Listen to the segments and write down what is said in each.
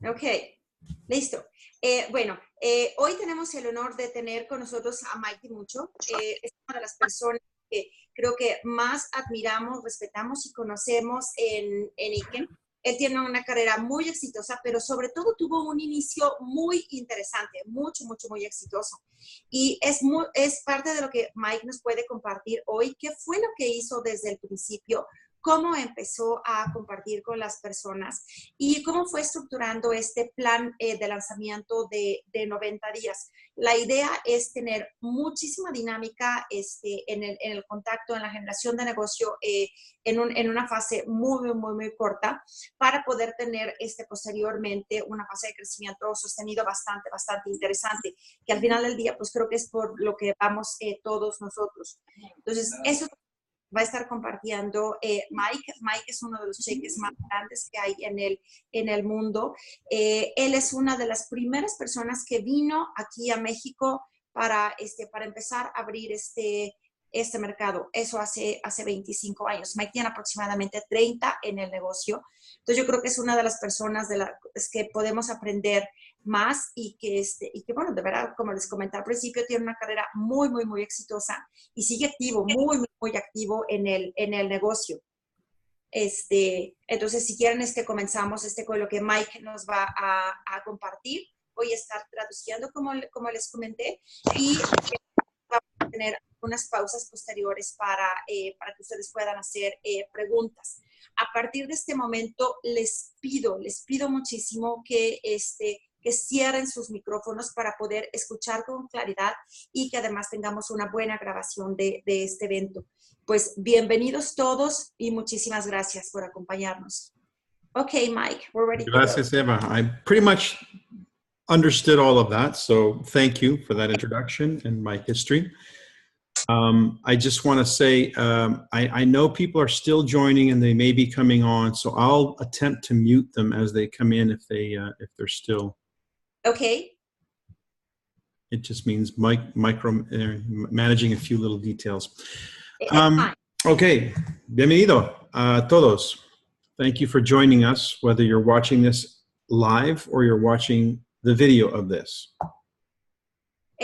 Ok, listo. Bueno, hoy tenemos el honor de tener con nosotros a Mike Mucho. Es una de las personas que creo que más admiramos, respetamos y conocemos en Iken. Él tiene una carrera muy exitosa, pero sobre todo tuvo un inicio muy interesante, muy exitoso. Y es parte de lo que Mike nos puede compartir hoy. ¿Qué fue lo que hizo desde el principio? ¿Cómo empezó a compartir con las personas? ¿Y cómo fue estructurando este plan de lanzamiento de 90 días? La idea es tener muchísima dinámica en el contacto, en la generación de negocio en una fase muy corta para poder tener posteriormente una fase de crecimiento sostenido bastante interesante, que al final del día pues creo que es por lo que vamos todos nosotros. Entonces, eso va a estar compartiendo Mike. Mike es uno de los cheques más grandes que hay en el mundo. Él es una de las primeras personas que vino aquí a México para empezar a abrir este mercado. Eso hace 25 años. Mike tiene aproximadamente 30 en el negocio. Entonces yo creo que es una de las personas de las que podemos aprender más y que bueno, de verdad, como les comenté al principio, tiene una carrera muy exitosa y sigue activo, muy activo en el negocio. Entonces, si quieren, comenzamos con lo que Mike nos va a compartir. Voy a estar traduciendo como les comenté y vamos a tener unas pausas posteriores para que ustedes puedan hacer preguntas. A partir de este momento, les pido muchísimo que cierren sus micrófonos para poder escuchar con claridad y que además tengamos una buena grabación de este evento. Pues bienvenidos todos y muchísimas gracias por acompañarnos. Okay, Mike, we're ready to go. Gracias, Eva. I pretty much understood all of that, so thank you for that introduction and my history. I just want to say, I know people are still joining and they may be coming on, so I'll attempt to mute them as they come in if they're still. Okay. It just means managing a few little details. Okay, bienvenido a todos. Thank you for joining us, whether you're watching this live or you're watching the video of this.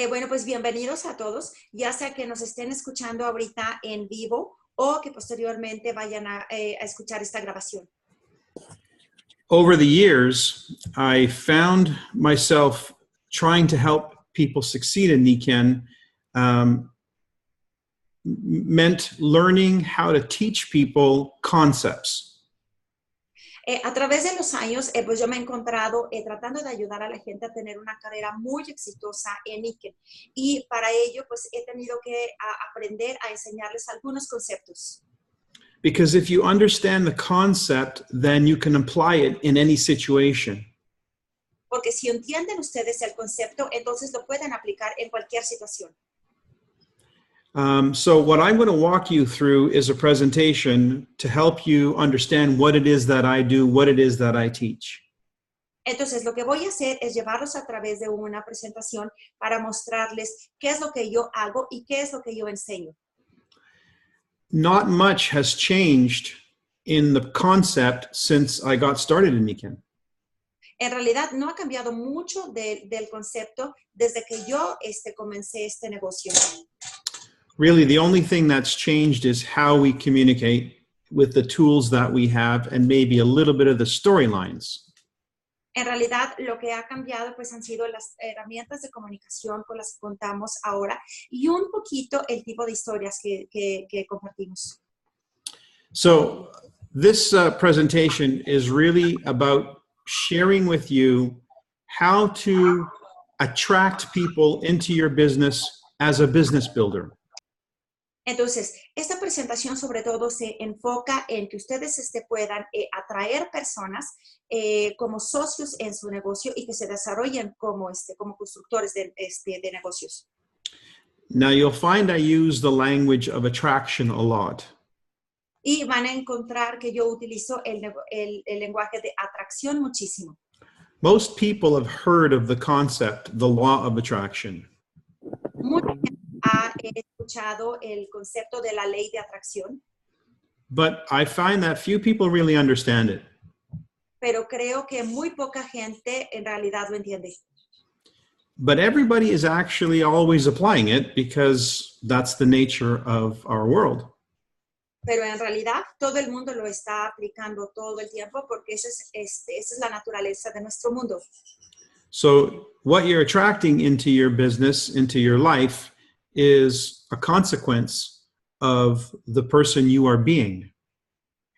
Bueno, pues bienvenidos a todos, ya sea que nos estén escuchando ahorita en vivo o que posteriormente vayan a escuchar esta grabación. Over the years, I found myself trying to help people succeed in Nikken meant learning how to teach people concepts. A través de los años, pues yo me he encontrado tratando de ayudar a la gente a tener una carrera muy exitosa en Iken. Y para ello, pues he tenido que aprender a enseñarles algunos conceptos. Because if you understand the concept, then you can apply it in any situation. Porque si entienden ustedes el concepto, entonces lo pueden aplicar en cualquier situación. So what I'm going to walk you through is a presentation to help you understand what it is that I do, what it is that I teach. Entonces, lo que voy a hacer es llevarlos a través de una presentación para mostrarles qué es lo que yo hago y qué es lo que yo enseño. Not much has changed in the concept since I got started in Nikken. En realidad, no ha cambiado mucho del concepto desde que yo comencé este negocio. Really, the only thing that's changed is how we communicate with the tools that we have and maybe a little bit of the storylines. En realidad, lo que ha cambiado pues han sido las herramientas de comunicación con las que contamos ahora y un poquito el tipo de historias que compartimos. So this presentation is really about sharing with you how to attract people into your business as a business builder. Entonces, esta presentación sobre todo se enfoca en que ustedes puedan atraer personas como socios en su negocio y que se desarrollen como constructores de negocios. Now you'll find I use the language of attraction a lot. Y van a encontrar que yo utilizo el lenguaje de atracción muchísimo. Most people have heard of the concept, the law of attraction. Mucha gente ha escuchado el concepto de la ley de atracción. But I find that few people really understand it. pero creo que muy poca gente en realidad lo entiende. But everybody is actually always applying it because that's the nature of our world. Pero en realidad todo el mundo lo está aplicando todo el tiempo porque esa es la naturaleza de nuestro mundo. So what you're attracting into your business, into your life, is a consequence of the person you are being.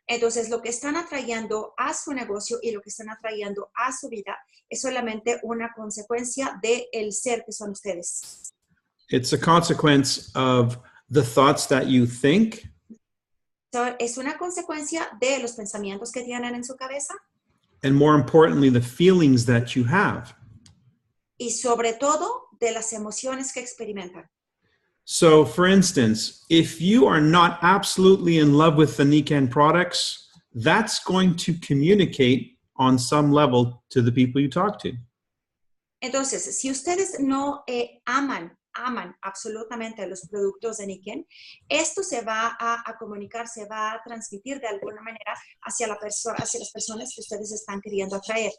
Entonces, lo que están atrayendo a su negocio y lo que están atrayendo a su vida es solamente una consecuencia del ser que son ustedes. It's a consequence of the thoughts that you think, Es una consecuencia de los pensamientos que tienen en su cabeza and more importantly, the feelings that you have. y sobre todo de las emociones que experimentan. So, for instance, if you are not absolutely in love with the Nikken products, that's going to communicate on some level to the people you talk to. Entonces, si ustedes no aman absolutamente los productos de Nikken, esto se va a comunicar, se va a transmitir de alguna manera hacia las personas que ustedes están queriendo atraer.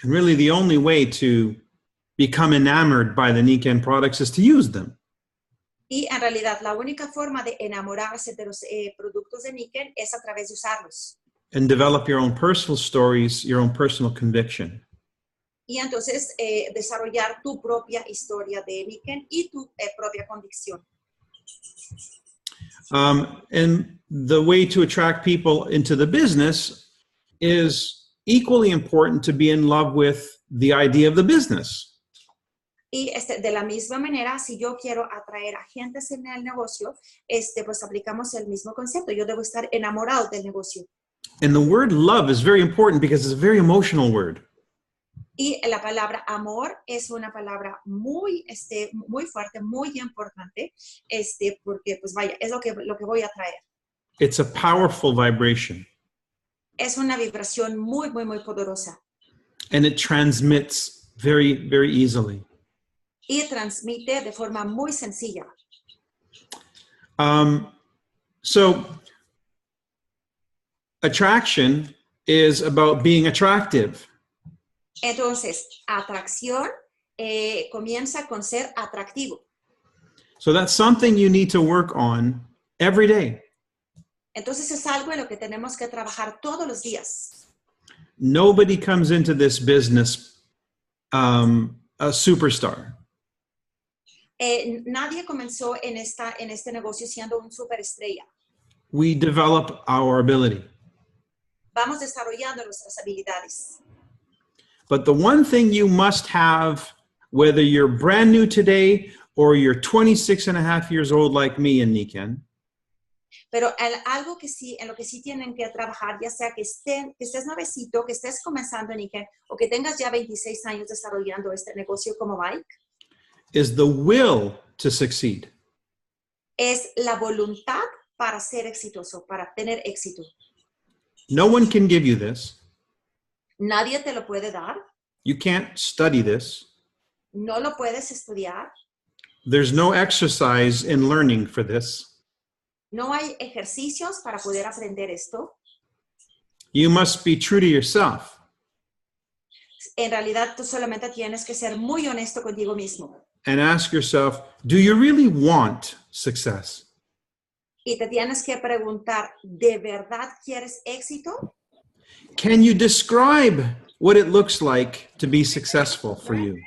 And really, the only way to become enamored by the Nikken products is to use them. Y en realidad, la única forma de enamorarse de los productos de Nikken es a través de usarlos. And develop your own personal stories, your own personal conviction. Y entonces desarrollar tu propia historia de Nikken y tu propia convicción. And the way to attract people into the business is equally important to be in love with the idea of the business. Y de la misma manera, si yo quiero atraer a gentes en el negocio, pues aplicamos el mismo concepto. Yo debo estar enamorado del negocio. And the word love is very important because it's a very emotional word. Y la palabra amor es una palabra muy fuerte, muy importante, porque pues vaya, es lo que voy a traer. It's a powerful vibration. Es una vibración muy, muy, muy poderosa. And it transmits very, very easily. Y transmite de forma muy sencilla. So attraction is about being attractive. Entonces, atracción comienza con ser atractivo. So that's something you need to work on every day. Entonces es algo en lo que tenemos que trabajar todos los días. Nobody comes into this business a superstar. Nadie comenzó en este negocio siendo un superestrella. We develop our ability. Vamos desarrollando nuestras habilidades. But the one thing you must have, whether you're brand new today or you're 26 and a half years old like me in Nikken, Pero algo que sí, en lo que sí tienen que trabajar, ya sea que estés nuevecito, que estés comenzando en Nikken o que tengas ya 26 años desarrollando este negocio como Mike, is the will to succeed. es la voluntad para ser exitoso, para tener éxito. No one can give you this. Nadie te lo puede dar. You can't study this. No lo puedes estudiar. There's no exercise in learning for this. No hay ejercicios para poder aprender esto. You must be true to yourself. En realidad, tú solamente tienes que ser muy honesto contigo mismo. And ask yourself, do you really want success? Y te tienes que preguntar, ¿de verdad quieres éxito? Can you describe what it looks like to be successful for you?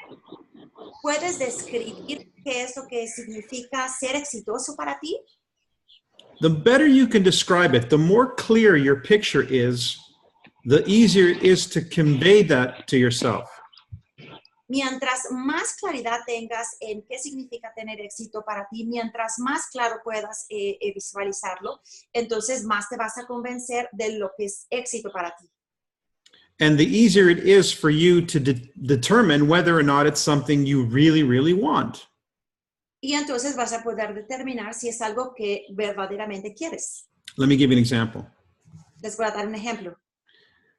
¿Puedes describir qué es lo que significa ser exitoso para ti? The better you can describe it, the more clear your picture is, the easier it is to convey that to yourself. Mientras más claridad tengas en qué significa tener éxito para ti, mientras más claro puedas visualizarlo, entonces más te vas a convencer de lo que es éxito para ti. And the easier it is for you to determine whether or not it's something you really, really want. Y entonces vas a poder determinar si es algo que verdaderamente quieres. Let me give you an example. Les voy a dar un ejemplo.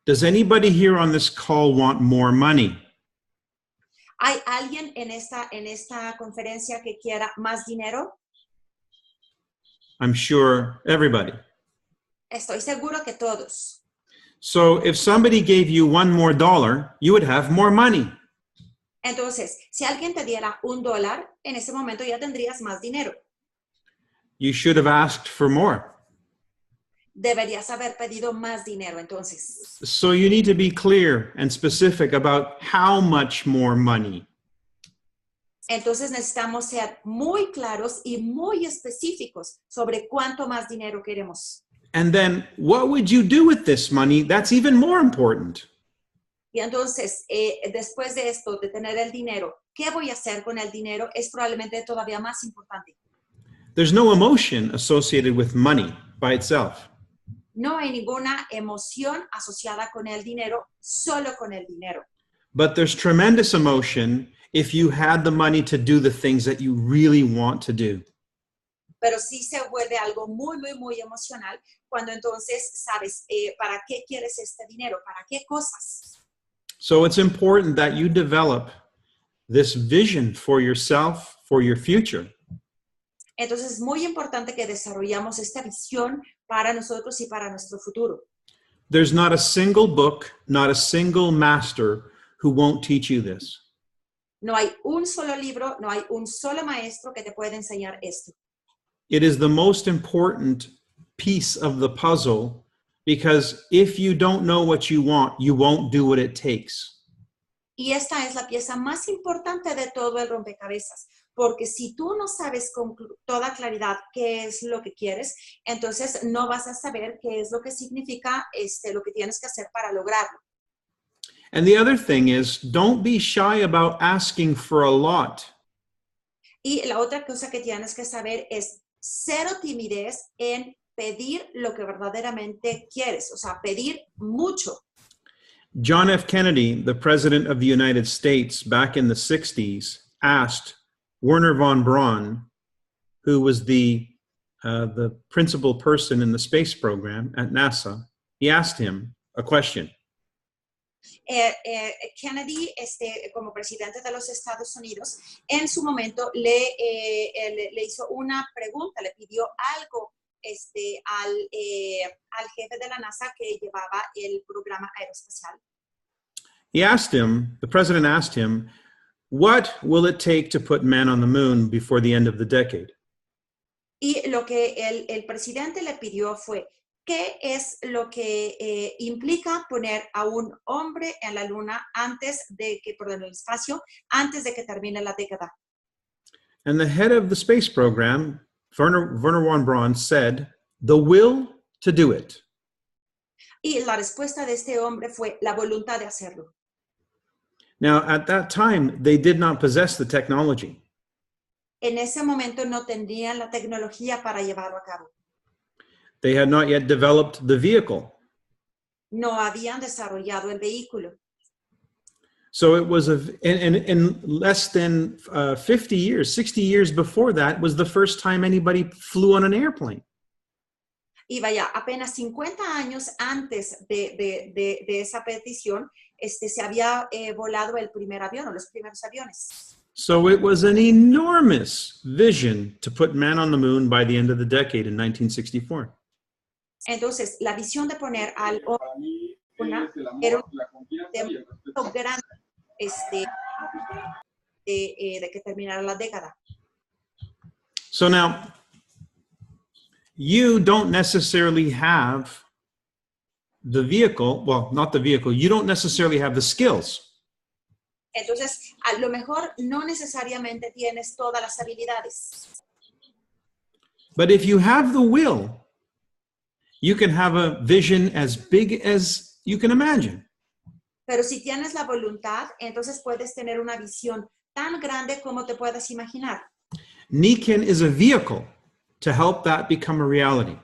Does anybody here on this call want more money? ¿Hay alguien en esta conferencia que quiera más dinero? I'm sure everybody. Estoy seguro que todos. So if somebody gave you one more dollar, you would have more money. Entonces, si alguien te diera $1, en ese momento ya tendrías más dinero. You should have asked for more. Deberías haber pedido más dinero, entonces. So you need to be clear and specific about how much more money. Entonces necesitamos ser muy claros y muy específicos sobre cuánto más dinero queremos. And then what would you do with this money? That's even more important. Y entonces, después de esto, de tener el dinero, ¿qué voy a hacer con el dinero? Es probablemente todavía más importante. There's no emotion associated with money by itself. No hay ninguna emoción asociada con el dinero, solo con el dinero. But there's tremendous emotion if you had the money to do the things that you really want to do. Pero sí se vuelve algo muy, muy, muy emocional cuando entonces sabes para qué quieres este dinero, para qué cosas. So it's important that you develop this vision for yourself, for your future. Entonces es muy importante que desarrollamos esta visión para nosotros y para nuestro futuro. There's not a single book, not a single master who won't teach you this. No hay un solo libro, no hay un solo maestro que te pueda enseñar esto. It is the most important piece of the puzzle because if you don't know what you want, you won't do what it takes. Y esta es la pieza más importante de todo el rompecabezas, porque si tú no sabes con toda claridad qué es lo que quieres, entonces no vas a saber qué es lo que significa lo que tienes que hacer para lograrlo. And the other thing is, don't be shy about asking for a lot. Y la otra cosa que tienes que saber es cero timidez en pedir lo que verdaderamente quieres, o sea, pedir mucho. John F. Kennedy, the president of the United States back in the 60s, asked Wernher von Braun, who was the principal person in the space program at NASA, he asked him a question. Kennedy, como presidente de los Estados Unidos, en su momento le hizo una pregunta, le pidió algo al jefe de la NASA que llevaba el programa aeroespacial. He asked him, the president asked him, what will it take to put man on the moon before the end of the decade? Y lo que el presidente le pidió fue, ¿qué es lo que implica poner a un hombre en la luna en el espacio, antes de que termine la década? And the head of the space program, Wernher von Braun, said, the will to do it. Y la respuesta de este hombre fue la voluntad de hacerlo. Now, at that time, they did not possess the technology. En ese momento no tenían la tecnología para llevarlo a cabo. They had not yet developed the vehicle. No habían desarrollado el vehículo. So it was, in less than 50 years, 60 years before that, was the first time anybody flew on an airplane. Y vaya, apenas 50 años antes de esa petición, se había volado el primer avión o los primeros aviones. So it was an enormous vision to put man on the moon by the end of the decade in 1964. Entonces, la visión de poner al hombre era un grande de que terminara la década. So now, you don't necessarily have the vehicle, well, not the vehicle, you don't necessarily have the skills. Entonces, a lo mejor no necesariamente tienes todas las habilidades. But if you have the will, you can have a vision as big as you can imagine. Pero si tienes la voluntad, entonces puedes tener una visión tan grande como te puedas imaginar. Niken is a vehicle to help that become a reality.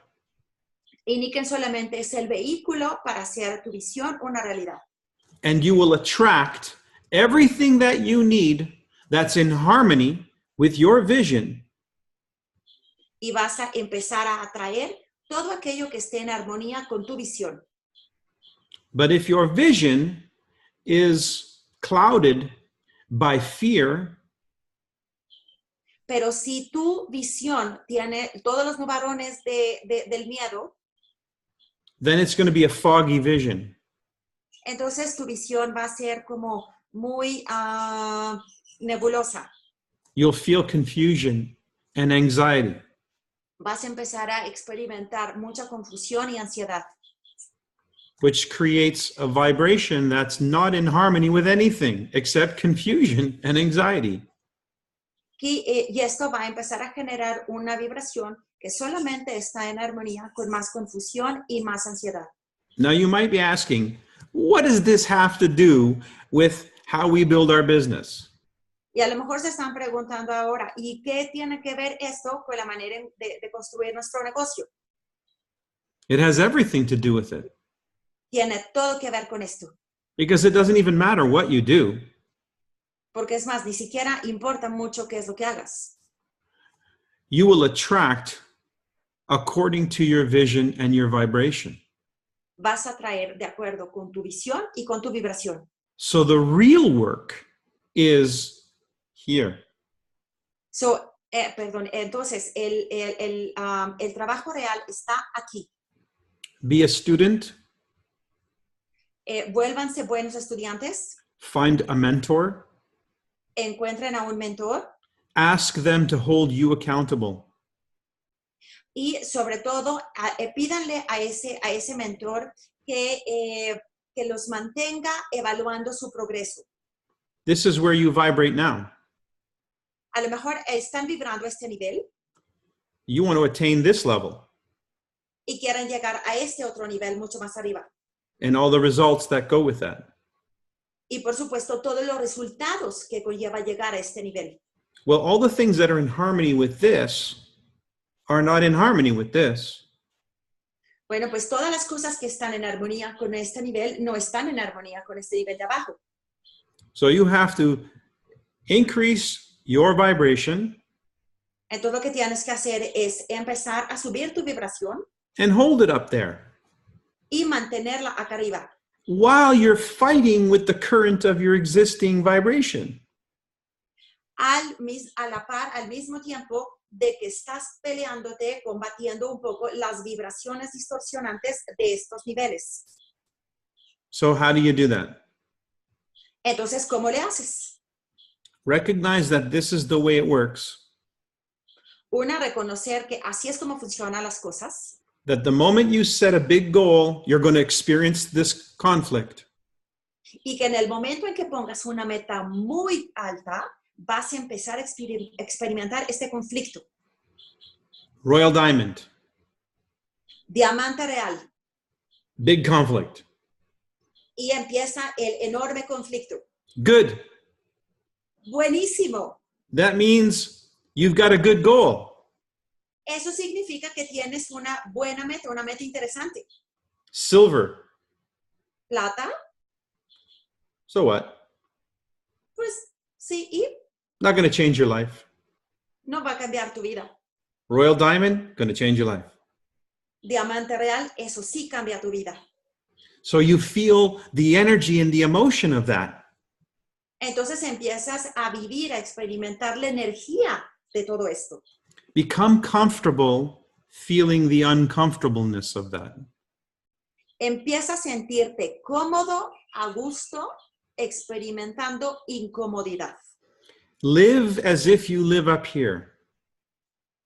Y Niken solamente es el vehículo para hacer tu visión una realidad. And you will attract everything that you need that's in harmony with your vision. Y vas a empezar a atraer todo aquello que esté en armonía con tu visión. But if your vision is clouded by fear, pero si tu visión tiene todos los nubarrones del miedo, then it's going to be a foggy vision. Entonces tu visión va a ser como muy nebulosa. You'll feel confusion and anxiety. Vas a empezar a experimentar mucha confusión y ansiedad, which creates a vibration that's not in harmony with anything except confusion and anxiety. y esto va a empezar a generar una vibración que solamente está en armonía con más confusión y más ansiedad. Now you might be asking, what does this have to do with how we build our business? Y a lo mejor se están preguntando ahora, ¿y qué tiene que ver esto con la manera de construir nuestro negocio? It has everything to do with it. Tiene todo que ver con esto. Because it doesn't even matter what you do. Porque es más, ni siquiera importa mucho qué es lo que hagas. You will attract according to your vision and your vibration. Vas a traer de acuerdo con tu visión y con tu vibración. So the real work is here. Entonces, el trabajo real está aquí. Be a student. Vuélvanse buenos estudiantes. Find a mentor. Encuentren a un mentor. Ask them to hold you accountable. Y sobre todo, pídanle a ese mentor que los mantenga evaluando su progreso. This is where you vibrate now. A lo mejor están vibrando a este nivel. You want to attain this level. Y quieren llegar a este otro nivel mucho más arriba. And all the results that go with that. Y por supuesto, todos los resultados que conlleva llegar a este nivel. Well, all the things that are in harmony with this are not in harmony with this. Bueno, pues todas las cosas que están en armonía con este nivel no están en armonía con este nivel de abajo. So you have to increase your vibration. Entonces lo que tienes que hacer es empezar a subir tu vibración. And hold it up there. Y mantenerla acá arriba. While you're fighting with the current of your existing vibration. A la par, al mismo tiempo de que estás peleándote, combatiendo un poco las vibraciones distorsionantes de estos niveles. So how do you do that? Entonces, ¿cómo le haces? Recognize that this is the way it works. Una, reconocer que así es como funcionan las cosas. That the moment you set a big goal, you're going to experience this conflict. Y que en el momento en que pongas una meta muy alta, vas a empezar a experimentar este conflicto. Royal Diamond. Diamante real. Big conflict. Y empieza el enorme conflicto. Good. Buenísimo. That means you've got a good goal. Eso significa que tienes una buena meta, una meta interesante. Silver. Plata. So what? Pues sí, y Not going to change your life. no va a cambiar tu vida. Royal Diamond, going to change your life. Diamante real, eso sí cambia tu vida. So you feel the energy and the emotion of that. Entonces empiezas a vivir, a experimentar la energía de todo esto. Become comfortable feeling the uncomfortableness of that. Empieza a sentirte cómodo, a gusto, experimentando incomodidad. Live as if you live up here.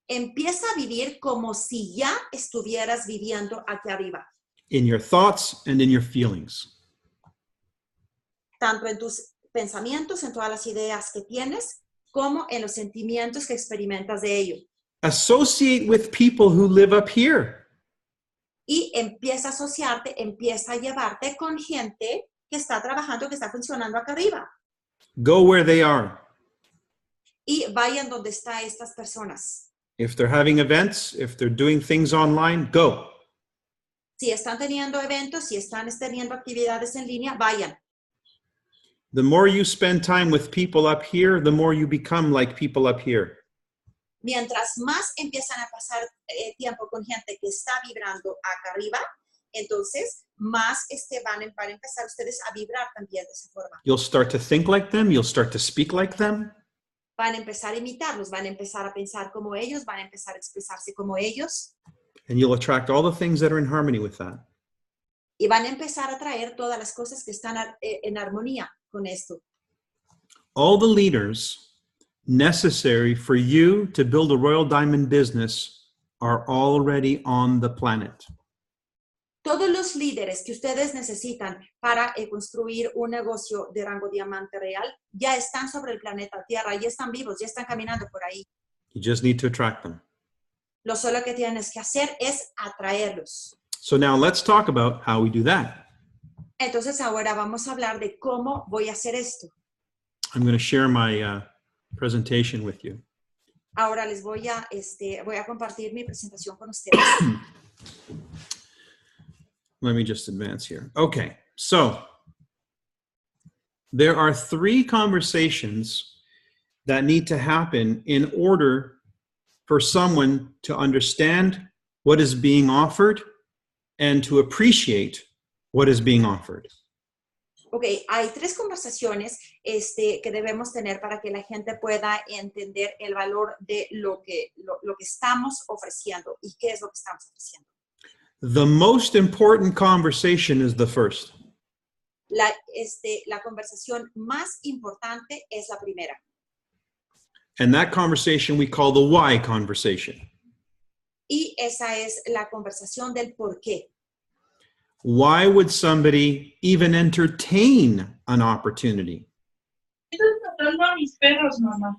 Empieza a vivir como si ya estuvieras viviendo aquí arriba. In your thoughts and in your feelings. Tanto en tus pensamientos, en todas las ideas que tienes, como en los sentimientos que experimentas de ello. Associate with people who live up here. Y empieza a asociarte, empieza a llevarte con gente que está trabajando, que está funcionando acá arriba. Go where they are. Y vayan donde están estas personas. If they're having events, if they're doing things online, go. Si están teniendo eventos, si están teniendo actividades en línea, vayan. The more you spend time with people up here, the more you become like people up here. Mientras más empiezan a pasar tiempo con gente que está vibrando acá arriba, entonces más van a empezar ustedes a vibrar también de esa forma. You'll start to think like them. You'll start to speak like them. Van a empezar a imitarlos, van a empezar a pensar como ellos, van a empezar a expresarse como ellos. And you'll attract all the things that are in harmony with that. y van a empezar a traer todas las cosas que están en armonía con esto. All the leaders necessary for you to build a Royal Diamond business are already on the planet. Todos los líderes que ustedes necesitan para construir un negocio de rango diamante real ya están sobre el planeta Tierra, ya están vivos, ya están caminando por ahí. You just need to attract them. Lo solo que tienes que hacer es atraerlos. So now let's talk about how we do that. Entonces ahora vamos a hablar de cómo voy a hacer esto. I'm going to share my presentation with you. Ahora les voy a compartir mi presentación con ustedes. Let me just advance here. Okay, so there are 3 conversations that need to happen in order for someone to understand what is being offered and to appreciate what is being offered. Ok, hay 3 conversaciones que debemos tener para que la gente pueda entender el valor de lo que estamos ofreciendo y qué es lo que estamos ofreciendo. The most important conversation is the first. La conversación más importante es la primera. And that conversation we call the why conversation. Y esa es la conversación del por qué. Why would somebody even entertain an opportunity? Estás matando a mis perros, mamá.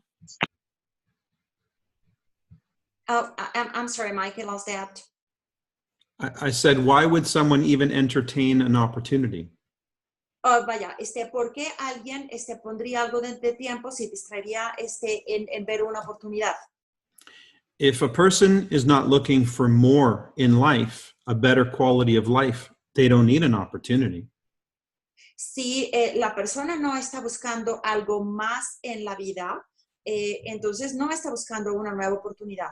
Oh, I'm sorry, Mike, I lost that. I said, why would someone even entertain an opportunity? Oh, vaya, ¿por qué alguien pondría algo de tiempo si distraería en ver una oportunidad? If a person is not looking for more in life, a better quality of life, they don't need an opportunity. Si la persona no está buscando algo más en la vida, entonces no está buscando una nueva oportunidad.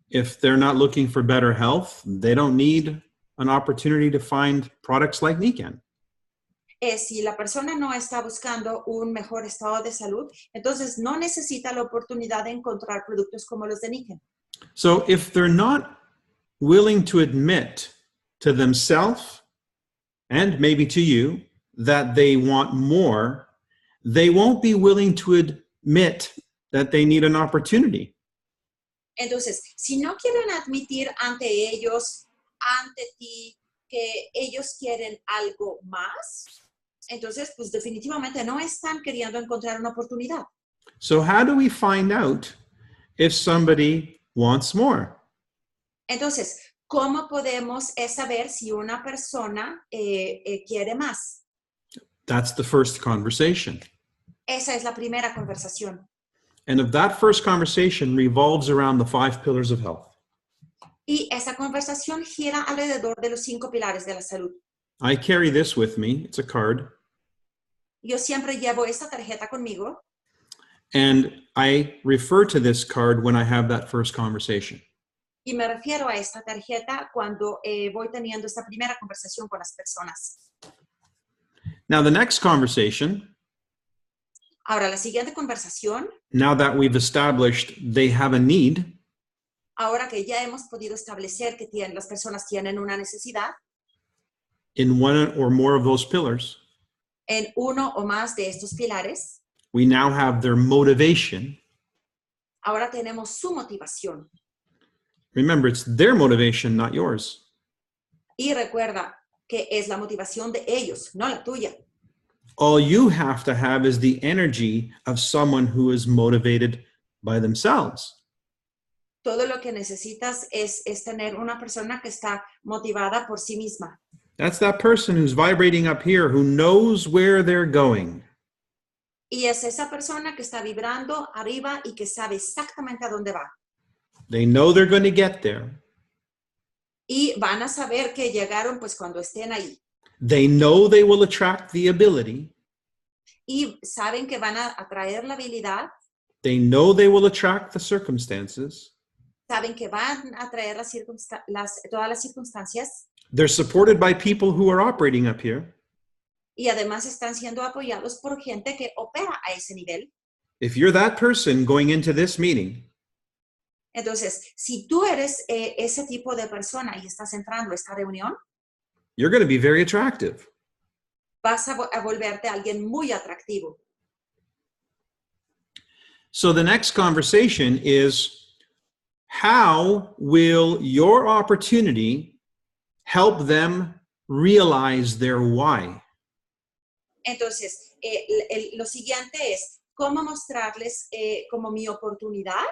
If they're not looking for better health, they don't need an opportunity to find products like Nikan. Si la persona no está buscando un mejor estado de salud, entonces no necesita la oportunidad de encontrar productos como los de Nikan. So if they're not willing to admit to themselves and maybe to you that they want more, they won't be willing to admit that they need an opportunity. Entonces, si no quieren admitir ante ellos, ante ti, que ellos quieren algo más, entonces, pues definitivamente no están queriendo encontrar una oportunidad. So how do we find out if somebody wants more? Entonces, ¿cómo podemos saber si una persona quiere más? That's the first conversation. Esa es la primera conversación. And if that first conversation revolves around the 5 pillars of health, Y esa conversación gira alrededor de los 5 pilares de la salud. I carry this with me. It's a card. Yo siempre llevo esta tarjeta conmigo. And I refer to this card when I have that first conversation. Y me refiero a esta tarjeta cuando voy teniendo esta primera conversación con las personas. Now, the next conversation, Ahora, la siguiente conversación, now that we've established they have a need, ahora que ya hemos podido establecer que las personas tienen una necesidad in one or more of those pillars, en uno o más de estos pilares, we now have their motivation. ahora tenemos su motivación. Remember, it's their motivation, not yours. Y recuerda que es la motivación de ellos, no la tuya. All you have to have is the energy of someone who is motivated by themselves. Todo lo que necesitas es tener una persona que está motivada por sí misma. That's that person who's vibrating up here, who knows where they're going. Y es esa persona que está vibrando arriba y que sabe exactamente a dónde va. They know they're going to get there. Y van a saber que llegaron pues cuando estén ahí. They know they will attract the ability. Y saben que van a atraer la habilidad. They know they will attract the circumstances. Saben que van a atraer todas las circunstancias. They're supported by people who are operating up here. Y además están siendo apoyados por gente que opera a ese nivel. If you're that person going into this meeting, Entonces, si tú eres ese tipo de persona y estás entrando a esta reunión, you're going to be very attractive. Vas a volverte alguien muy atractivo. So the next conversation is, how will your opportunity help them realize their why? Entonces, lo siguiente es cómo mostrarles cómo mi oportunidad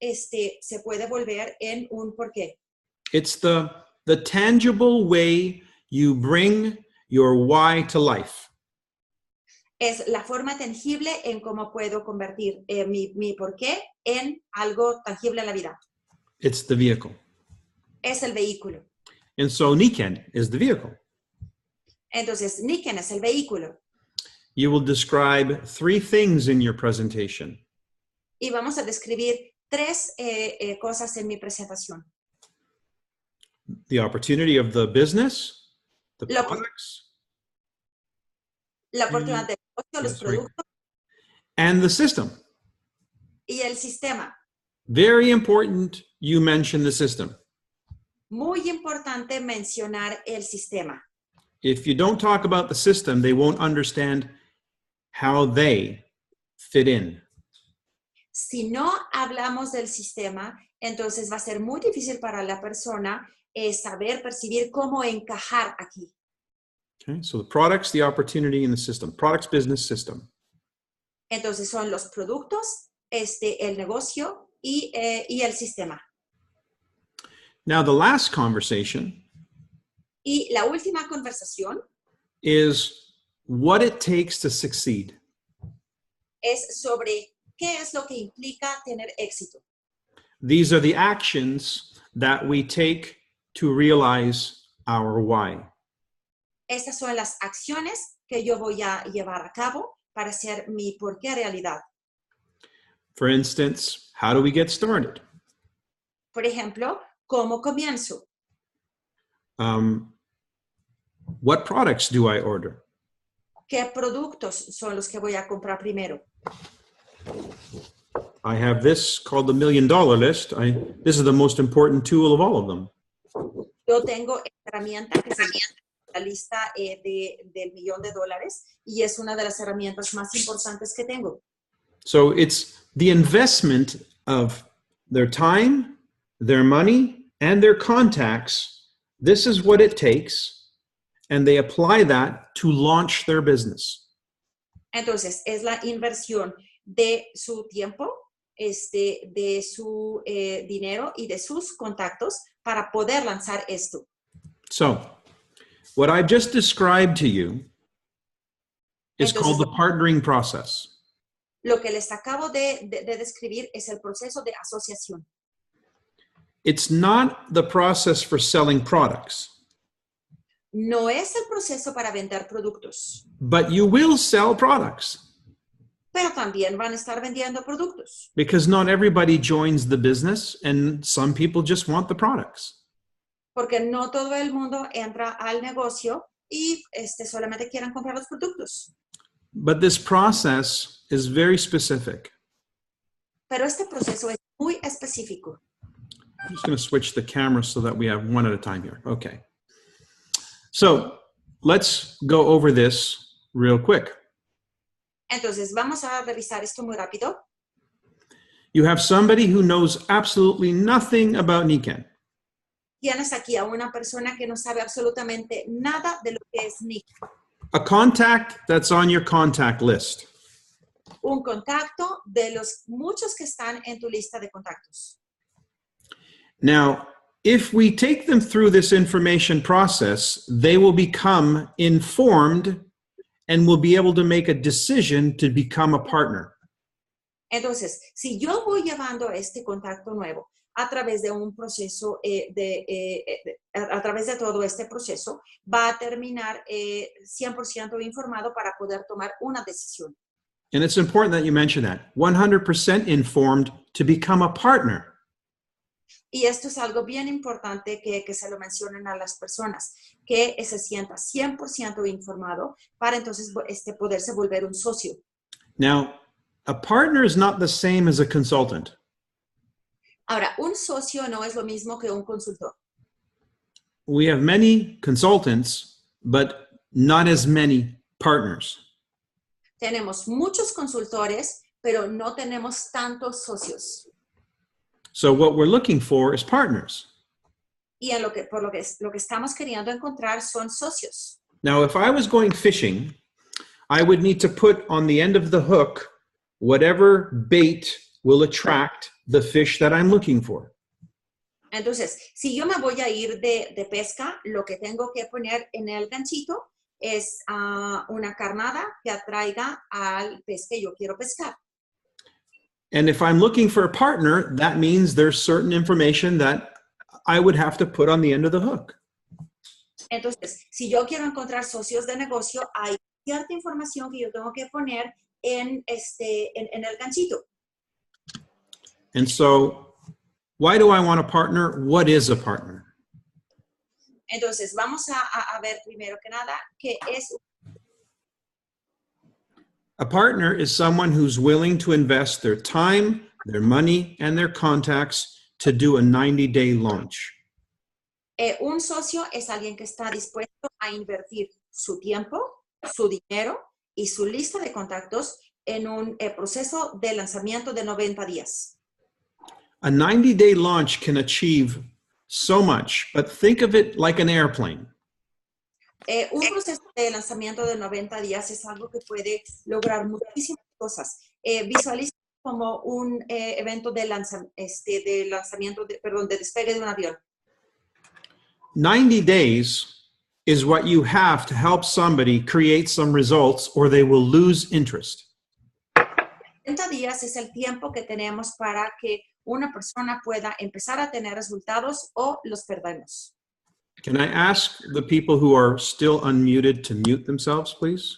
se puede volver en un porqué. It's the tangible way you bring your why to life. Es la forma tangible en cómo puedo convertir mi porqué en algo tangible en la vida. It's the vehicle. Es el vehículo. And so Niken is the vehicle. Entonces, Niken es el vehículo. You will describe 3 things in your presentation. Y vamos a describir 3 cosas en mi presentación. The opportunity of the business, the La products, oportunidad de negocio, los that's right, productos and the system. y el sistema. Very important you mention the system. Muy importante mencionar el sistema. If you don't talk about the system, they won't understand how they fit in. Si no hablamos del sistema, entonces va a ser muy difícil para la persona saber, percibir cómo encajar aquí. Okay, so the products, the opportunity, and the system. Products, business, system. Entonces son los productos, el negocio y el sistema. Now, the last conversation Y la última conversación is what it takes to succeed. es sobre qué es lo que implica tener éxito. These are the actions that we take to realize our why. Estas son las acciones que yo voy a llevar a cabo para hacer mi porqué realidad. For instance, how do we get started? Por ejemplo, ¿cómo comienzo? What products do I order? ¿Qué productos son los que voy a comprar primero? I have this called the $1 million list. This is the most important tool of all of them. Yo tengo esta herramienta que se llama la lista del $1,000,000 y es una de las herramientas más importantes que tengo. So it's the investment of their time, their money, and their contacts. This is what it takes, and they apply that to launch their business. Entonces, es la inversión de su tiempo, de su dinero y de sus contactos para poder lanzar esto. So, what I've just described to you is Entonces, called the partnering process. Lo que les acabo de describir es el proceso de asociación. It's not the process for selling products, No es el proceso para vender productos, but you will sell products pero también van a estar vendiendo productos. because not everybody joins the business and some people just want the products. Porque no todo el mundo entra al negocio y solamente quieren comprar los productos. But this process is very specific. Pero este proceso es muy específico. I'm just going to switch the camera so that we have one at a time here. Okay. So let's go over this real quick. Entonces, vamos a revisar esto muy rápido. You have somebody who knows absolutely nothing about Niken. Tienes aquí a una persona que no sabe absolutamente nada de lo que es NIC. A contact that's on your contact list. Un contacto de los muchos que están en tu lista de contactos. Now, if we take them through this information process, they will become informed and will be able to make a decision to become a partner. Entonces, si yo voy llevando este contacto nuevo a través de un proceso, a través de todo este proceso, va a terminar 100% informado para poder tomar una decisión. And it's important that you mention that. 100% informed to become a partner. Y esto es algo bien importante que se lo mencionen a las personas, que se sienta 100% informado para entonces poderse volver un socio. Now, a partner is not the same as a consultant. Ahora, un socio no es lo mismo que un consultor. we have many consultants, but not as many partners. Tenemos muchos consultores, pero no tenemos tantos socios. So what we're looking for is partners. Y lo que estamos queriendo encontrar son socios. Now, if I was going fishing, I would need to put on the end of the hook whatever bait will attract the fish that I'm looking for. Entonces, si yo me voy a ir de pesca, lo que tengo que poner en el ganchito es una carnada que atraiga al pez que yo quiero pescar. And if I'm looking for a partner, that means there's certain information that I would have to put on the end of the hook. Entonces, si yo quiero encontrar socios de negocio, hay cierta información que yo tengo que poner en el ganchito. And so, why do I want a partner? What is a partner? Entonces, vamos a ver primero que nada qué es. A partner is someone who's willing to invest their time, their money, and their contacts to do a 90-day launch. Un socio es alguien que está dispuesto a invertir su tiempo, su dinero y su lista de contactos en un proceso de lanzamiento de 90 días. A 90-day launch can achieve so much, but think of it like an airplane. Un proceso de lanzamiento de 90 días es algo que puede lograr muchísimas cosas. Visualiza como un evento de lanzamiento, de despegue de un avión. 90 days is what you have to help somebody create some results or they will lose interest. 90 días es el tiempo que tenemos para que una persona pueda empezar a tener resultados o los perdemos. Can I ask the people who are still unmuted to mute themselves, please?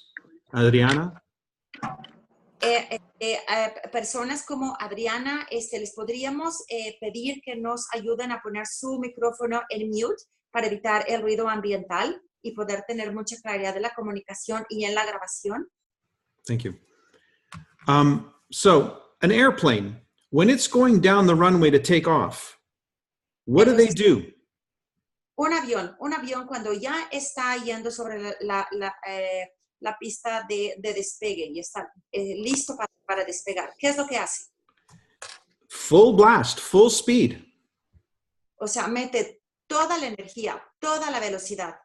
Adriana? Personas como Adriana, les podríamos pedir que nos ayuden a poner su micrófono en mute para evitar el ruido ambiental y poder tener mucha claridad de la comunicación y en la grabación. Thank you. So, an airplane, when it's going down the runway to take off, what do they do? Un avión cuando ya está yendo sobre la pista de despegue y está listo para despegar, ¿qué es lo que hace? Full blast, full speed. O sea, mete toda la energía, toda la velocidad.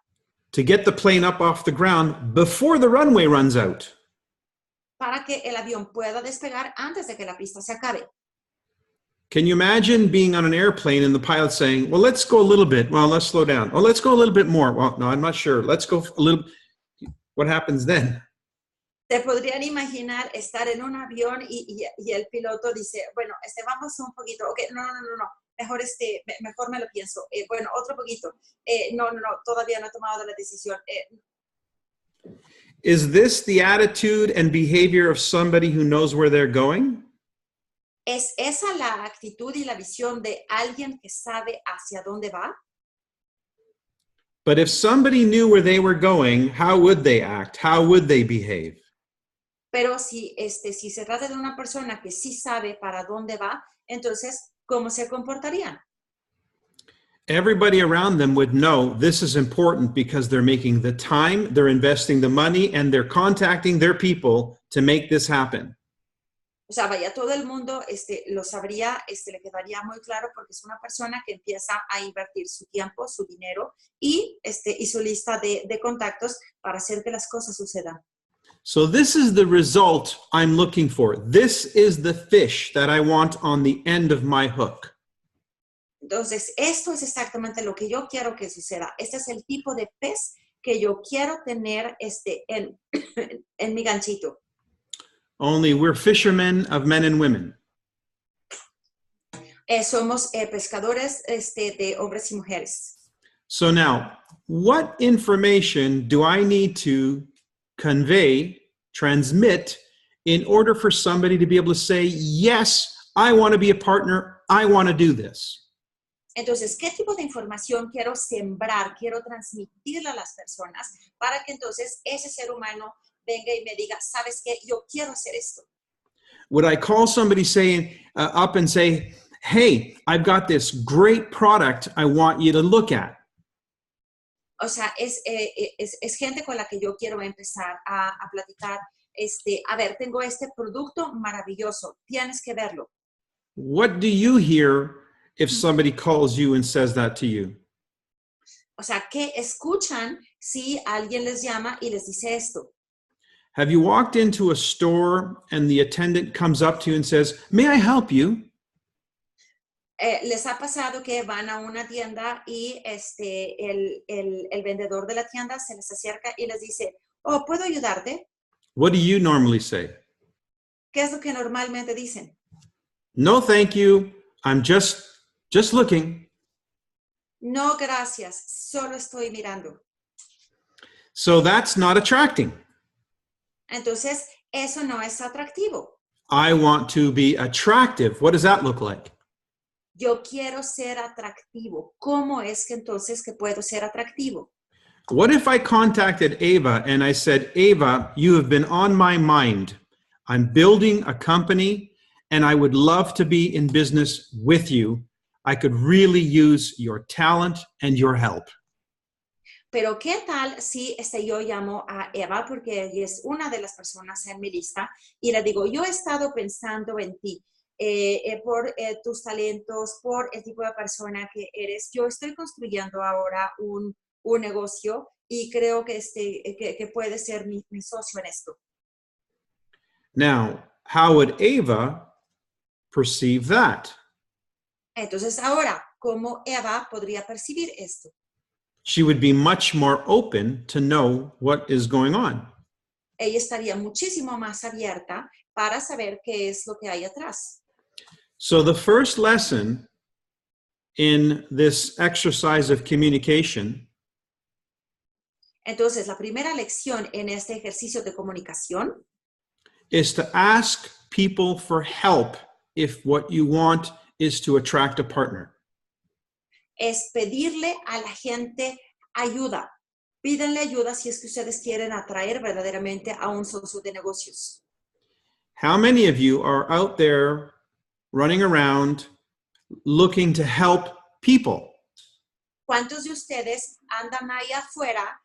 To get the plane up off the ground before the runway runs out. Para que el avión pueda despegar antes de que la pista se acabe. Can you imagine being on an airplane and the pilot saying, well, let's go a little bit. Well, let's slow down. Oh, let's go a little bit more. Well, no, I'm not sure. Let's go a little. What happens then? Se podrían imaginar estar en un avión y el piloto dice, bueno, vamos un poquito. Okay, no. Mejor, mejor me lo pienso. Bueno, otro poquito. No, todavía no he tomado la decisión. Is this the attitude and behavior of somebody who knows where they're going? ¿Es esa la actitud y la visión de alguien que sabe hacia dónde va? But if somebody knew where they were going, how would they act? How would they behave? Pero si se trata de una persona que sí sabe para dónde va, entonces, ¿cómo se comportarían? Everybody around them would know this is important because they're making the time, they're investing the money, and they're contacting their people to make this happen. O sea, vaya, todo el mundo lo sabría, le quedaría muy claro porque es una persona que empieza a invertir su tiempo, su dinero y su lista de contactos para hacer que las cosas sucedan. So this is the result I'm looking for. This is the fish that I want on the end of my hook. Entonces, esto es exactamente lo que yo quiero que suceda. Este es el tipo de pez que yo quiero tener en mi ganchito. Only we're fishermen of men and women. Somos pescadores de hombres y mujeres. So now, what information do I need to convey, transmit, in order for somebody to be able to say, yes, I want to be a partner, I want to do this? Entonces, ¿qué tipo de información quiero sembrar, quiero transmitirle a las personas para que entonces ese ser humano venga y me diga, ¿sabes qué? Yo quiero hacer esto. Would I call somebody saying up and say, hey, I've got this great product I want you to look at? O sea, es gente con la que yo quiero empezar a platicar. A ver, tengo este producto maravilloso, tienes que verlo. What do you hear if somebody calls you and says that to you? O sea, ¿qué escuchan si alguien les llama y les dice esto? Have you walked into a store and the attendant comes up to you and says, "May I help you?" ¿Les ha pasado que van a una tienda y el vendedor de la tienda se les acerca y les dice, oh, ¿puedo ayudarte? What do you normally say? ¿Qué es lo que normalmente dicen? No, thank you. I'm just looking. No, gracias, solo estoy mirando. So that's not attracting. Entonces, eso no es atractivo. I want to be attractive. What does that look like? Yo quiero ser atractivo. ¿Cómo es que entonces que puedo ser atractivo? What if I contacted Ava and I said, Ava, you have been on my mind. I'm building a company and I would love to be in business with you. I could really use your talent and your help. Pero ¿qué tal si yo llamo a Eva, porque ella es una de las personas en mi lista, y le digo, yo he estado pensando en ti, por tus talentos, por el tipo de persona que eres. Yo estoy construyendo ahora un negocio y creo que, que puede ser mi socio en esto. Now, how would Ava perceive that? Entonces ahora, ¿cómo Eva podría percibir esto? She would be much more open to know what is going on. Ella estaría muchísimo más abierta para saber qué es lo que hay atrás. So the first lesson in this exercise of communication Entonces, la primera lección en este ejercicio de comunicación is to ask people for help if what you want is to attract a partner. es pedirle a la gente ayuda. Pídanle ayuda si es que ustedes quieren atraer verdaderamente a un socio de negocios. How many of you are out there running around looking to help people? ¿Cuántos de ustedes andan ahí afuera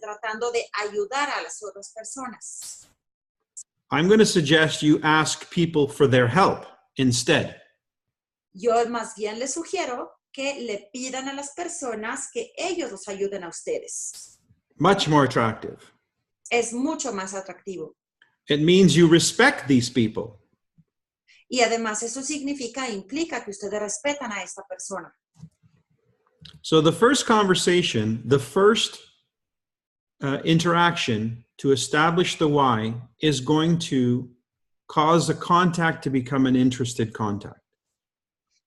tratando de ayudar a las otras personas? I'm going to suggest you ask people for their help instead. Yo más bien les sugiero que le pidan a las personas que ellos los ayuden a ustedes. Much more attractive. Es mucho más atractivo. It means you respect these people. Y además eso implica que ustedes respetan a esta persona. So the first conversation, the first interaction to establish the why is going to cause the contact to become an interested contact.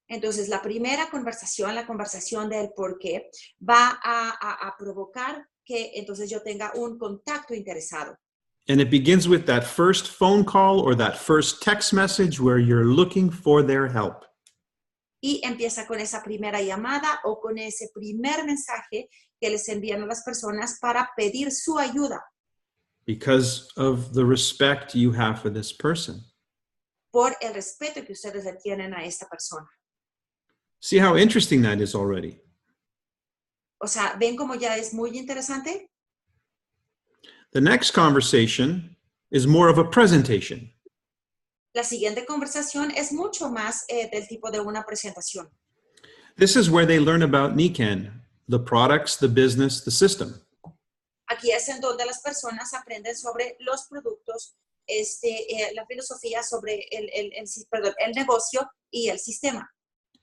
Entonces, la primera conversación, la conversación del por qué, va a provocar que entonces yo tenga un contacto interesado. And it begins with that first phone call or that first text message where you're looking for their help. Y empieza con esa primera llamada o con ese primer mensaje que les envían a las personas para pedir su ayuda. Because of the respect you have for this person. Por el respeto que ustedes le tienen a esta persona. See how interesting that is already. O sea, ¿ven cómo ya es muy interesante? The next conversation is more of a presentation. La siguiente conversación es mucho más del tipo de una presentación. This is where they learn about Nikan, the products, the business, the system. Aquí es en donde las personas aprenden sobre los productos, la filosofía sobre el negocio y el sistema.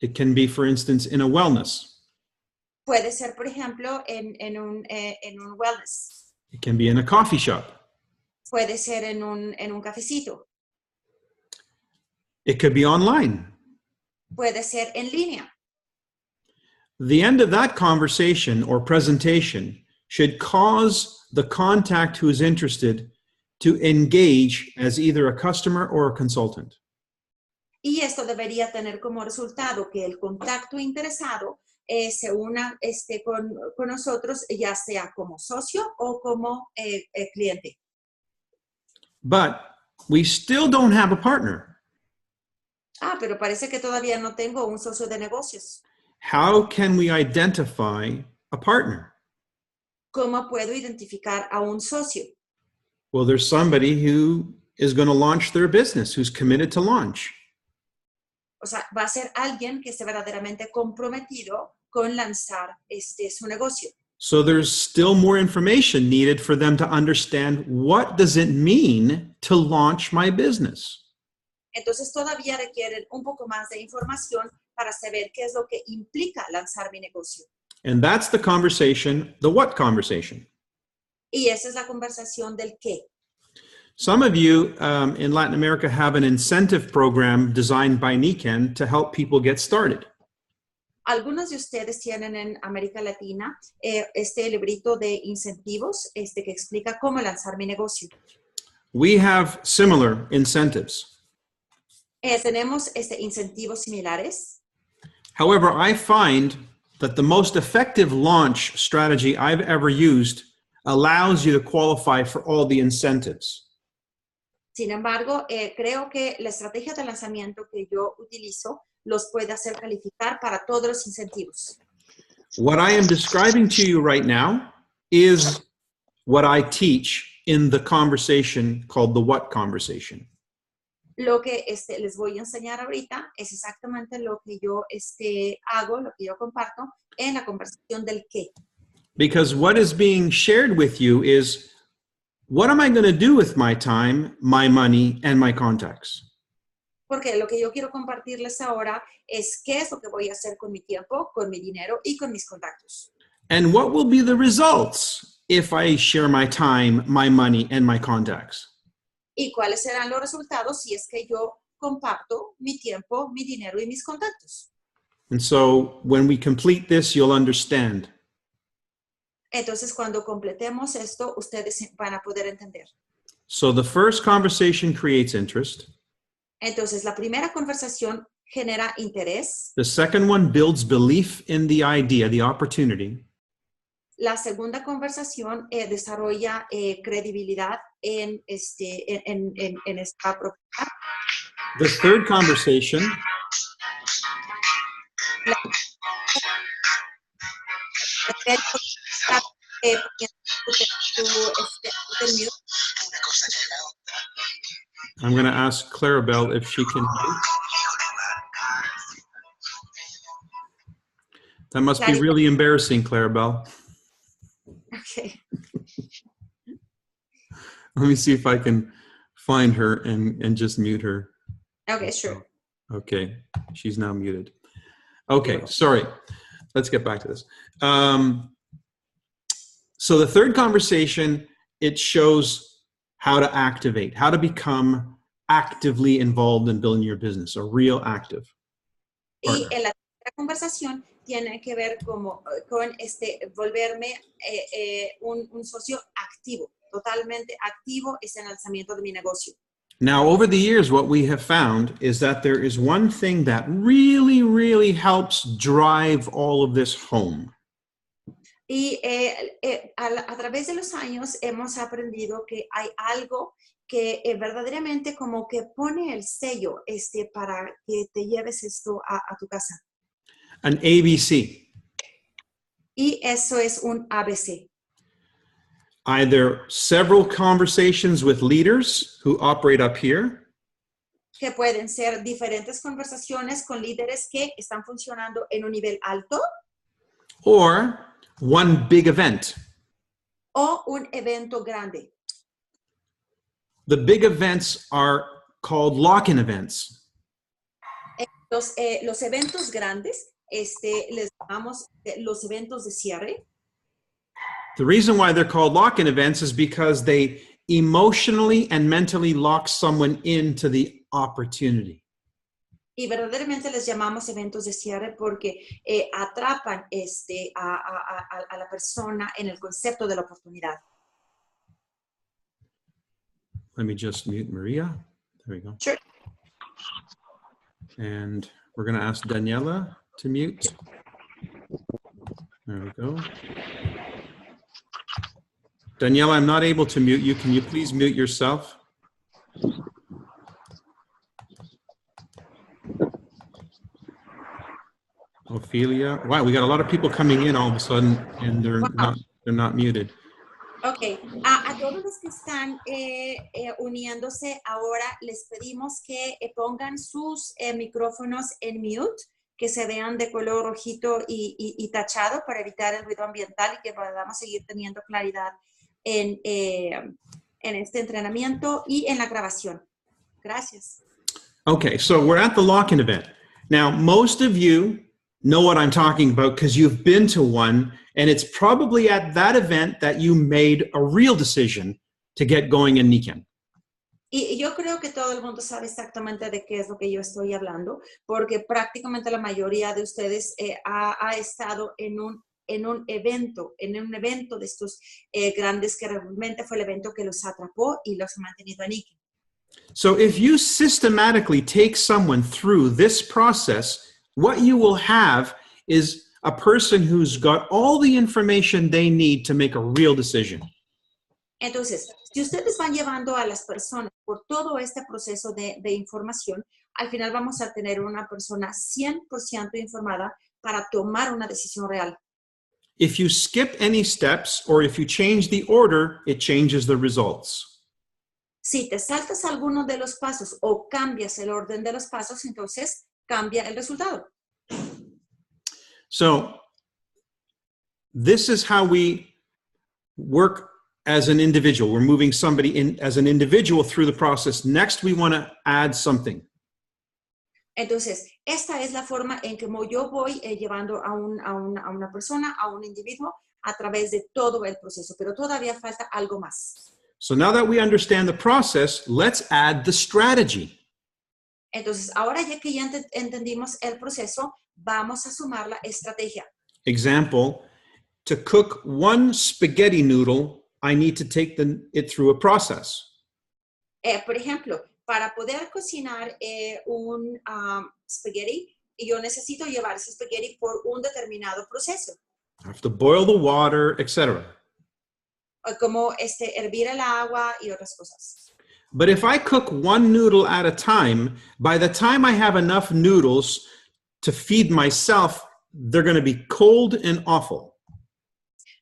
It can be, for instance, in a wellness. Puede ser, por ejemplo, en un wellness. It can be in a coffee shop. Puede ser en un cafecito. It could be online. Puede ser en línea. The end of that conversation or presentation should cause the contact who is interested to engage as either a customer or a consultant. Y esto debería tener como resultado que el contacto interesado se una con nosotros, ya sea como socio o como cliente. But we still don't have a partner. Ah, pero parece que todavía no tengo un socio de negocios. How can we identify a partner? ¿Cómo puedo identificar a un socio? Well, there's somebody who is going to launch their business, who's committed to launch. O sea, va a ser alguien que esté verdaderamente comprometido con lanzar su negocio. So there's still more information needed for them to understand what does it mean to launch my business. Entonces todavía requieren un poco más de información para saber qué es lo que implica lanzar mi negocio. And that's the conversation, the what conversation. Y esa es la conversación del qué. Some of you in Latin America have an incentive program designed by Niken to help people get started. Algunos de ustedes tienen en América Latina este librito de incentivos que explica cómo lanzar mi negocio. We have similar incentives. Tenemos incentivos similares. However, I find that the most effective launch strategy I've ever used allows you to qualify for all the incentives. Sin embargo, creo que la estrategia de lanzamiento que yo utilizo los puede hacer calificar para todos los incentivos. What I am describing to you right now is what I teach in the conversation called the what conversation. Lo que les voy a enseñar ahorita es exactamente lo que yo hago, lo que yo comparto en la conversación del qué. Because what is being shared with you is, what am I going to do with my time, my money, and my contacts? Porque lo que yo quiero compartirles ahora es qué es lo que voy a hacer con mi tiempo, con mi dinero y con mis contactos. And what will be the results if I share my time, my money, and my contacts? Y cuáles serán los resultados si es que yo comparto mi tiempo, mi dinero y mis contactos. And so when we complete this, you'll understand. Entonces, cuando completemos esto, ustedes van a poder entender. So the first conversation creates interest. Entonces, la primera conversación genera interés. The second one builds belief in the idea, the opportunity. La segunda conversación desarrolla credibilidad en esta propiedad. The third conversation I'm going to ask Clarabelle if she can mute. That must be really embarrassing, Clarabelle. Okay. Let me see if I can find her and just mute her. Okay, sure. Okay, she's now muted. Okay, sorry. Let's get back to this. So the third conversation, it shows how to activate, how to become actively involved in building your business, a real active partner. Y en la tercera conversación tiene que ver con volverme un socio activo, totalmente activo es el lanzamiento de mi negocio. Now, over the years, what we have found is that there is one thing that really, really helps drive all of this home. Y a través de los años hemos aprendido que hay algo que verdaderamente como que pone el sello para que te lleves esto a tu casa. An ABC. Y eso es un ABC. Either several conversations with leaders who operate up here, que pueden ser diferentes conversaciones con líderes que están funcionando en un nivel alto, or one big event. o un evento grande. The big events are called lock-in events. Los eventos grandes, les llamamos los eventos de cierre. The reason why they're called lock-in events is because they emotionally and mentally lock someone into the opportunity. Y verdaderamente les llamamos eventos de cierre porque atrapan a la persona en el concepto de la oportunidad. Let me just mute Maria. There we go. Sure. And we're going to ask Daniela to mute. There we go. Daniela, I'm not able to mute you. Can you please mute yourself? Ophelia. Wow, we got a lot of people coming in all of a sudden, and they're not They're not muted. Ok, a todos los que están uniéndose ahora, les pedimos que pongan sus micrófonos en mute, que se vean de color rojito y tachado para evitar el ruido ambiental y que podamos seguir teniendo claridad en este entrenamiento y en la grabación. Gracias. Okay, so we're at the lock-in event. Now, most of you know what I'm talking about because you've been to one, and it's probably at that event that you made a real decision to get going in Nikken. Y yo creo que todo el mundo sabe exactamente de qué es lo que yo estoy hablando, porque prácticamente la mayoría de ustedes ha estado en un evento de estos grandes que realmente fue el evento que los atrapó y los ha mantenido en Nikken. So if you systematically take someone through this process, what you will have is a person who's got all the information they need to make a real decision. Entonces, si ustedes van llevando a las personas por todo este proceso de información, al final vamos a tener una persona 100% informada para tomar una decisión real. If you skip any steps or if you change the order, it changes the results. Si te saltas alguno de los pasos o cambias el orden de los pasos, entonces cambia el resultado. So this is how we work as an individual. We're moving somebody in as an individual through the process. Next, we want to add something. Entonces, esta es la forma en que yo voy llevando a una persona, a un individuo, a través de todo el proceso, pero todavía falta algo más. So now that we understand the process, let's add the strategy. Entonces, ahora ya que ya entendimos el proceso, vamos a sumar la estrategia. Example, to cook one spaghetti noodle, I need to take it through a process. Por ejemplo, para poder cocinar un spaghetti, yo necesito llevar ese spaghetti por un determinado proceso. I have to boil the water, etc. Como hervir el agua y otras cosas. But if I cook one noodle at a time, by the time I have enough noodles to feed myself, they're going to be cold and awful.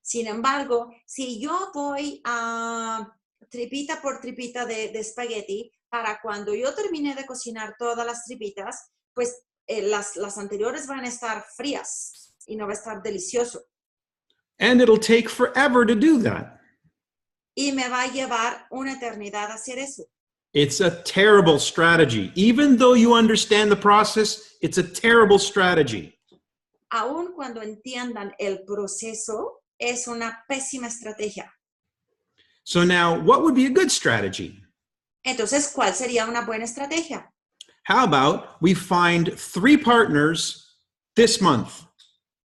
Sin embargo, si yo voy a tripita por tripita de espagueti, para cuando yo termine de cocinar todas las tripitas, pues las anteriores van a estar frías y no va a estar delicioso. And it'll take forever to do that. Y me va a llevar una eternidad hacer eso. It's a terrible strategy. Even though you understand the process, it's a terrible strategy. Aun cuando entiendan el proceso, es una pésima estrategia. So now, what would be a good strategy? Entonces, ¿cuál sería una buena estrategia? How about we find 3 partners this month?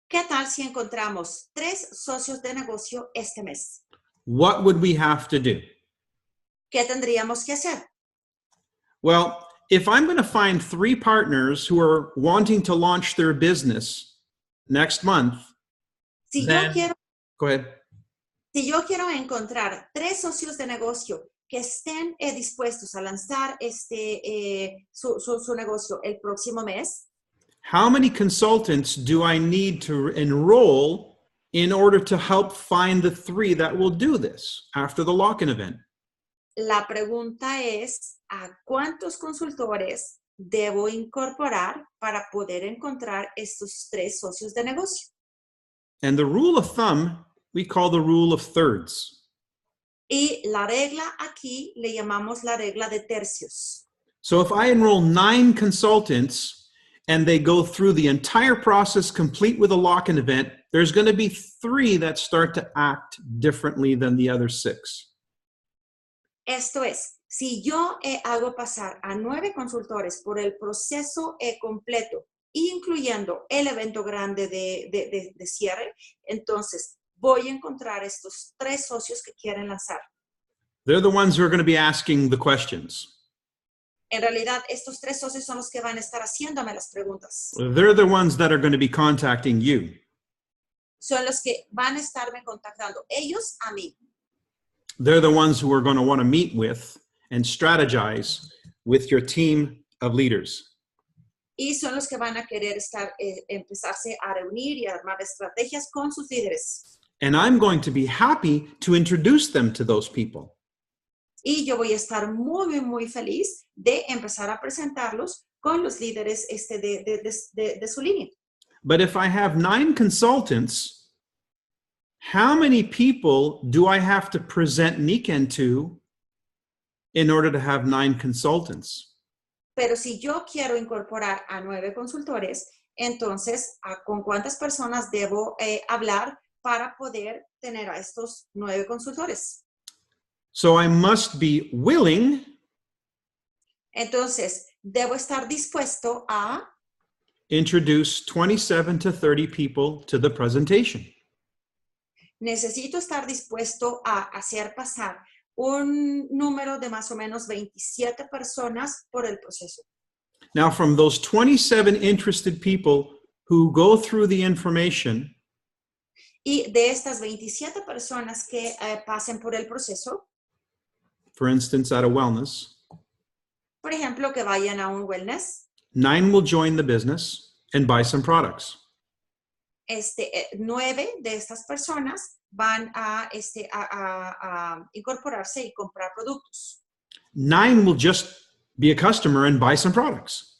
¿Qué tal si encontramos 3 socios de negocio este mes? What would we have to do? ¿Qué tendríamos que hacer? Well, if I'm going to find 3 partners who are wanting to launch their business next month, go ahead. Si yo quiero encontrar 3 socios de negocio que estén dispuestos a lanzar su negocio el próximo mes, how many consultants do I need to enroll in order to help find the 3 that will do this after the lock-in event? La pregunta es, ¿a cuántos consultores debo incorporar para poder encontrar estos 3 socios de negocio? And the rule of thumb, we call the rule of thirds. Y la regla aquí le llamamos la regla de tercios. So if I enroll 9 consultants and they go through the entire process complete with a lock-in event, there's going to be 3 that start to act differently than the other 6. Esto es, si yo hago pasar a 9 consultores por el proceso completo, incluyendo el evento grande de cierre, entonces voy a encontrar estos 3 socios que quieren lanzar. They're the ones who are going to be asking the questions. En realidad, estos 3 socios son los que van a estar haciéndome las preguntas. They're the ones that are going to be contacting you. Son los que van a estarme contactando, ellos a mí. They're the ones who are going to want to meet with and strategize with your team of leaders. Y son los que van a querer empezarse a reunir y a armar estrategias con sus líderes. And I'm going to be happy to introduce them to those people. Y yo voy a estar muy feliz de empezar a presentarlos con los líderes de su línea. But if I have 9 consultants, how many people do I have to present Niken to in order to have 9 consultants? Pero si yo quiero incorporar a 9 consultores, entonces, ¿con cuántas personas debo hablar para poder tener a estos 9 consultores? So I must be willing Entonces, debo estar dispuesto a introduce 27 to 30 people to the presentation. necesito estar dispuesto a hacer pasar un número de más o menos 27 personas por el proceso. Now, from those 27 interested people who go through the information, Y de estas 27 personas que pasen por el proceso, for instance, at a wellness, por ejemplo, que vayan a un wellness, 9 will join the business and buy some products. 9 de estas personas van a incorporarse y comprar productos. 9 will just be a customer and buy some products.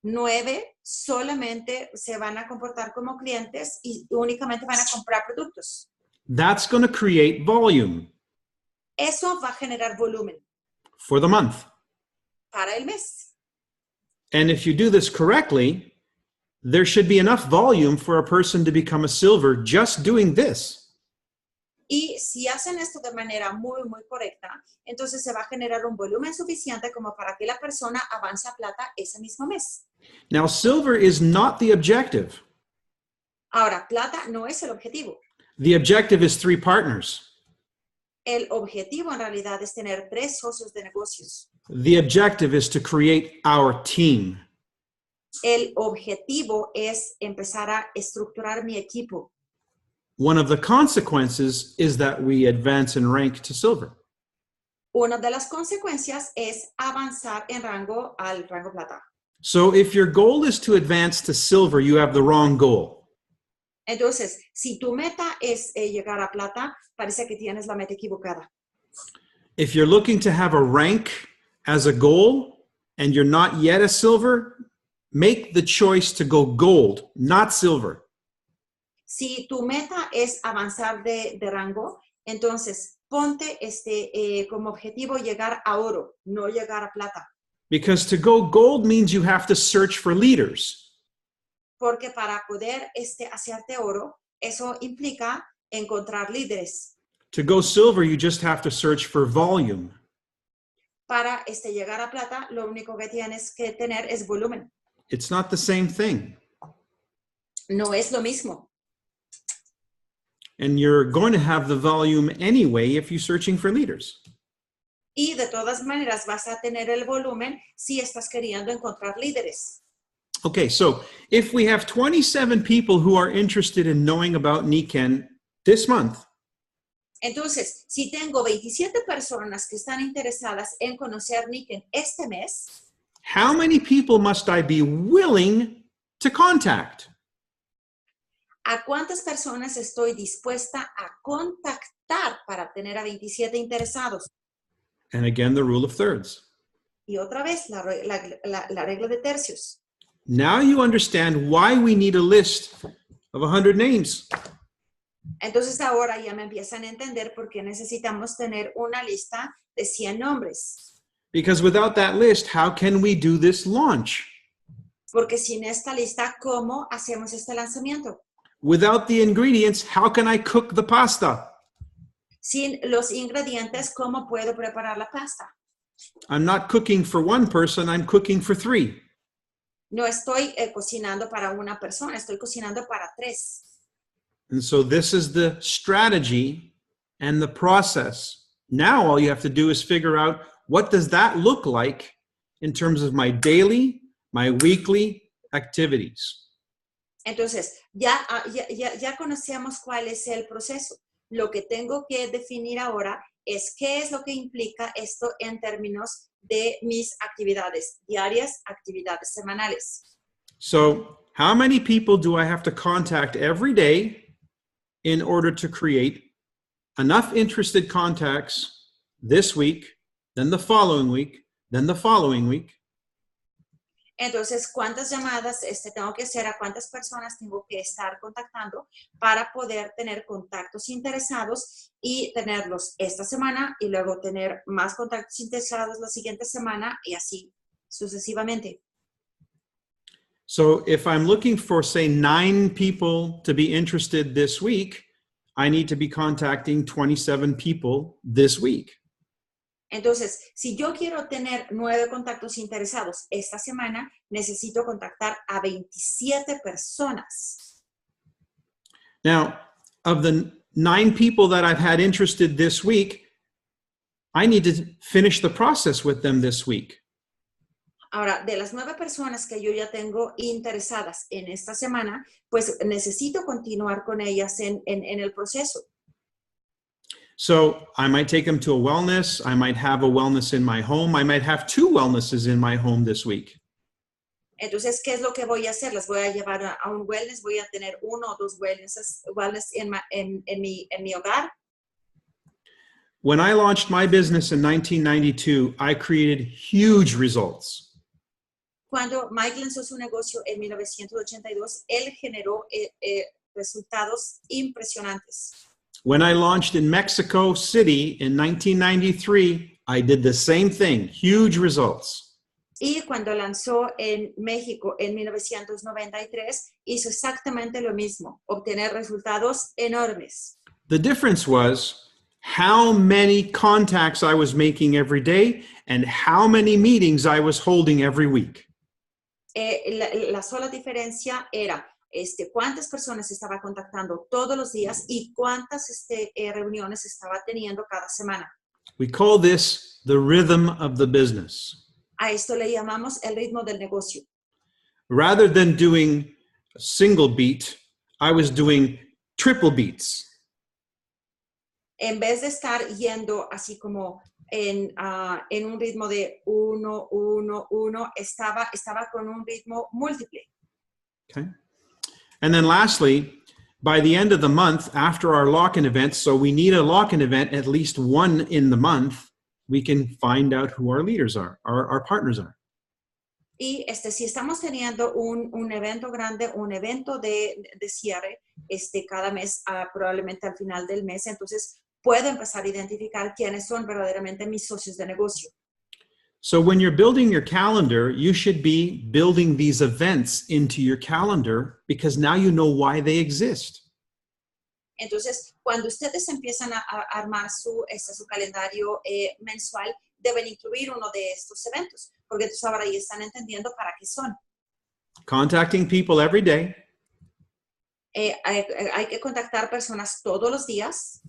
9 solamente se van a comportar como clientes y únicamente van a comprar productos. That's going to create volume Eso va a generar volumen for the month. para el mes. And if you do this correctly, there should be enough volume for a person to become a silver just doing this. Y si hacen esto de manera muy correcta, entonces se va a generar un volumen suficiente como para que la persona avance a plata ese mismo mes. Now, silver is not the objective. Ahora, plata no es el objetivo. The objective is 3 partners. El objetivo en realidad es tener 3 socios de negocios. The objective is to create our team. El objetivo es empezar a estructurar mi equipo. One of the consequences is that we advance in rank to silver. Una de las consecuencias es avanzar en rango al rango plata. So if your goal is to advance to silver, you have the wrong goal. Entonces, si tu meta es llegar a plata, parece que tienes la meta equivocada. If you're looking to have a rank as a goal and you're not yet a silver, make the choice to go gold, not silver. Si tu meta es avanzar de rango, entonces ponte como objetivo llegar a oro, no llegar a plata. Because to go gold means you have to search for leaders. Porque para poder hacerte oro, eso implica encontrar líderes. To go silver, you just have to search for volume. Para llegar a plata, lo único que tienes que tener es volumen. It's not the same thing. No es lo mismo. And you're going to have the volume anyway if you're searching for leaders. Y de todas maneras vas a tener el volumen si estás queriendo encontrar líderes. Okay, so if we have 27 people who are interested in knowing about Niken this month, Entonces, si tengo 27 personas que están interesadas en conocer Niken este mes, how many people must I be willing to contact? ¿a cuántas personas estoy dispuesta a contactar para tener a 27 interesados? And again, the rule of thirds. Y otra vez, la regla de tercios. Now you understand why we need a list of 100 names. Entonces ahora ya me empiezan a entender por qué necesitamos tener una lista de 100 nombres. Because without that list, how can we do this launch? Porque sin esta lista, ¿cómo hacemos este lanzamiento? Without the ingredients, how can I cook the pasta? Sin los ingredientes, ¿cómo puedo preparar la pasta? I'm not cooking for one person, I'm cooking for 3. No estoy cocinando para una persona, estoy cocinando para 3. And so this is the strategy and the process. Now all you have to do is figure out what does that look like in terms of my daily, my weekly activities. Entonces, ya conocemos cuál es el proceso. Lo que tengo que definir ahora es qué es lo que implica esto en términos de mis actividades diarias, actividades semanales. So how many people do I have to contact every day in order to create enough interested contacts this week, then the following week, then the following week. Entonces, ¿cuántas llamadas tengo que hacer? ¿A cuántas personas tengo que estar contactando para poder tener contactos interesados y tenerlos esta semana y luego tener más contactos interesados la siguiente semana y así sucesivamente? So if I'm looking for, say, 9 people to be interested this week, I need to be contacting 27 people this week. Entonces, si yo quiero tener 9 contactos interesados esta semana, necesito contactar a 27 personas. Now, of the 9 people that I've had interested this week, I need to finish the process with them this week. Ahora, de las 9 personas que yo ya tengo interesadas en esta semana, pues necesito continuar con ellas en el proceso. So I might take them to a wellness. I might have a wellness in my home. I might have 2 wellnesses in my home this week. Entonces, ¿qué es lo que voy a hacer? Las voy a llevar a un wellness, voy a tener 1 o 2 wellness en mi hogar. When I launched my business in 1992, I created huge results. Cuando Mike lanzó su negocio en 1982, él generó resultados impresionantes. When I launched in Mexico City in 1993, I did the same thing, huge results. Y cuando lanzó en México en 1993, hizo exactamente lo mismo, obtener resultados enormes. The difference was how many contacts I was making every day and how many meetings I was holding every week. La sola diferencia era cuántas personas estaba contactando todos los días y cuántas reuniones estaba teniendo cada semana. We call this the rhythm of the business. A esto le llamamos el ritmo del negocio. Rather than doing a single beat, I was doing triple beats. En vez de estar yendo así como en un ritmo de 1, 1, 1, estaba con un ritmo múltiple. Okay. And then lastly, by the end of the month, after our lock-in event, so we need a lock-in event, at least one in the month, we can find out who our leaders are, our partners are. Y si estamos teniendo un evento grande, un evento de cierre cada mes, probablemente al final del mes, entonces puedo empezar a identificar quiénes son verdaderamente mis socios de negocio. So when you're building your calendar, you should be building these events into your calendar because now you know why they exist. Entonces, cuando ustedes empiezan a armar su calendario mensual, deben incluir uno de estos eventos, porque entonces ahora ya están entendiendo para qué son. Contacting people every day. Hay que contactar personas todos los días.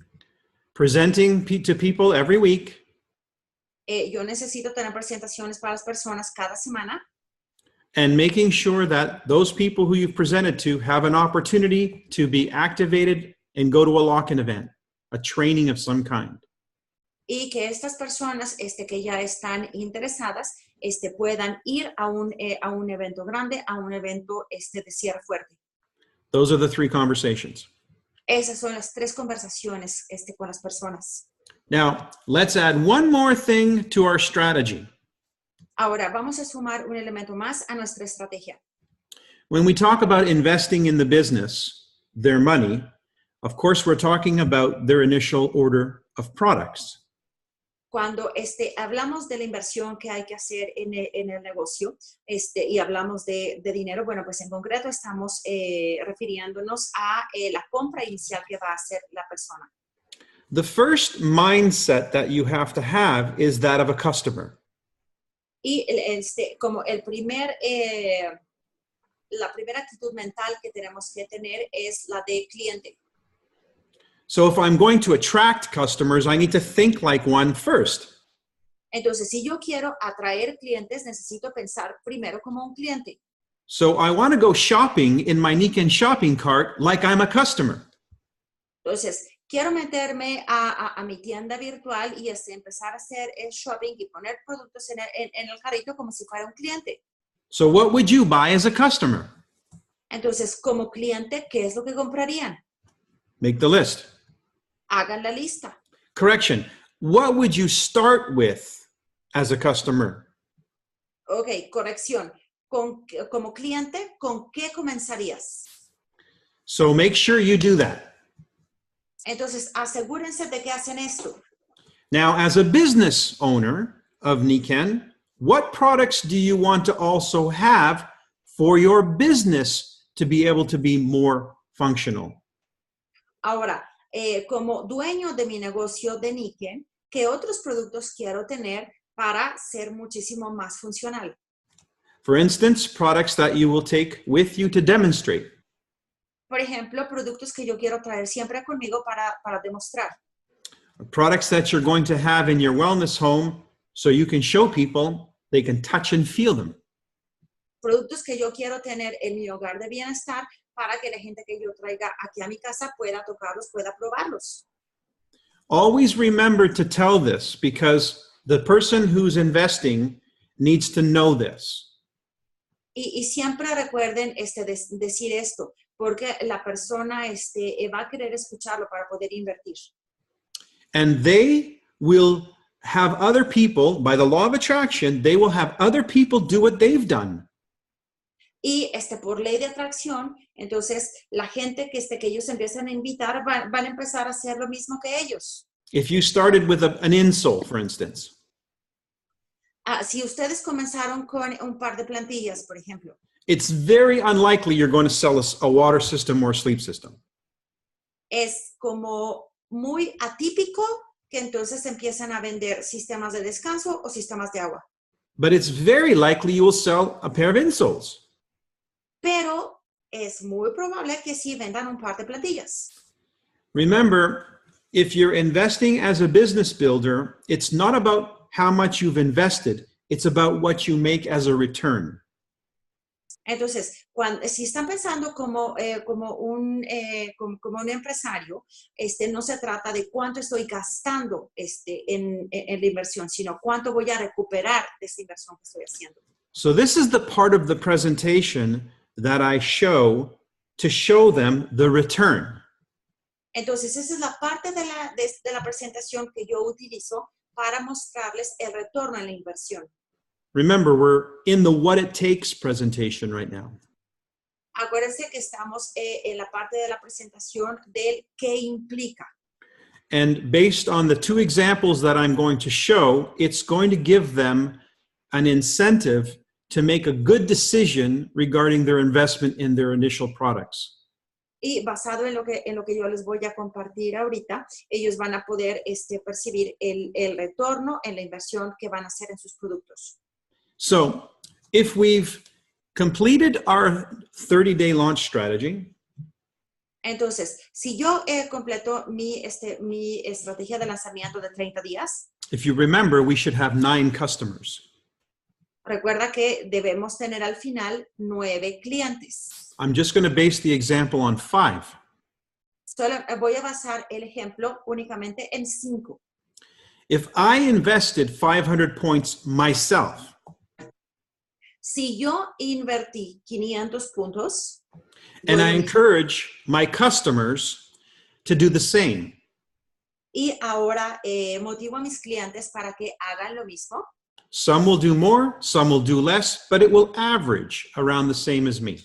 Presenting to people every week. Yo necesito tener presentaciones para las personas cada semana. And making sure that those people who you've presented to have an opportunity to be activated and go to a lock-in event, a training of some kind. Y que estas personas que ya están interesadas puedan ir a un evento grande, a un evento de cierre fuerte. Those are the 3 conversations. Esas son las 3 conversaciones con las personas. Now, let's add one more thing to our strategy. Ahora, vamos a sumar un elemento más a nuestra estrategia. When we talk about investing in the business, their money, of course, we're talking about their initial order of products. Cuando hablamos de la inversión que hay que hacer en el negocio y hablamos de dinero, bueno, pues en concreto estamos refiriéndonos a la compra inicial que va a hacer la persona. The first mindset that you have to have is that of a customer. Y como la primera actitud mental que tenemos que tener es la de cliente. So if I'm going to attract customers, I need to think like one first. Entonces, si yo quiero atraer clientes, necesito pensar primero como un cliente. So I want to go shopping in my Nikken shopping cart like I'm a customer. Entonces, quiero meterme a mi tienda virtual y empezar a hacer el shopping y poner productos en el carrito como si fuera un cliente. So what would you buy as a customer? Entonces, como cliente, ¿qué es lo que comprarían? Make the list. Hagan la lista. Correction. What would you start with as a customer? Ok, corrección. Como cliente, ¿con qué comenzarías? So make sure you do that. Entonces, asegúrense de que hacen esto. Now, as a business owner of Niken, what products do you want to also have for your business to be able to be more functional? Ahora, como dueño de mi negocio de Niken, ¿qué otros productos quiero tener para ser muchísimo más funcional? For instance, products that you will take with you to demonstrate. Por ejemplo, productos que yo quiero traer siempre conmigo para demostrar. Products that you're going to have in your wellness home so you can show people they can touch and feel them. Productos que yo quiero tener en mi hogar de bienestar para que la gente que yo traiga aquí a mi casa pueda tocarlos, pueda probarlos. Always remember to tell this because the person who's investing needs to know this. Y siempre recuerden decir esto, porque la persona va a querer escucharlo para poder invertir. And they will have other people, by the law of attraction, they will have other people do what they've done. Y por ley de atracción, entonces la gente que ellos empiezan a invitar van a empezar a hacer lo mismo que ellos. If you started with an insole, for instance, Si ustedes comenzaron con un par de plantillas, por ejemplo, it's very unlikely you're going to sell a water system or a sleep system. es como muy atípico que entonces empiezan a vender sistemas de descanso o sistemas de agua. But it's very likely you will sell a pair of insoles. Pero es muy probable que sí vendan un par de plantillas. Remember, if you're investing as a business builder, it's not about how much you've invested, it's about what you make as a return. Entonces, si están pensando como un empresario, no se trata de cuánto estoy gastando en la inversión, sino cuánto voy a recuperar de esta inversión que estoy haciendo. So this is the part of the presentation that I show to show them the return. Entonces, esa es la parte de la presentación que yo utilizo para mostrarles el retorno en la inversión. Remember, we're in the what it takes presentation right now. Acuérdense que estamos en la parte de la presentación del qué implica. And based on the two examples that I'm going to show, it's going to give them an incentive to make a good decision regarding their investment in their initial products. Y basado en lo que yo les voy a compartir ahorita, ellos van a poder percibir el retorno en la inversión que van a hacer en sus productos. So, if we've completed our 30-day launch strategy, entonces, si yo completo mi estrategia de lanzamiento de 30 días, if you remember, we should have 9 customers. recuerda que debemos tener al final 9 clientes. I'm just going to base the example on 5. Solo voy a basar el ejemplo únicamente en 5. If I invested 500 points myself, Si yo invertí 500 puntos, and I encourage my customers to do the same, y ahora motivo a mis clientes para que hagan lo mismo, some will do more, some will do less, but it will average around the same as me.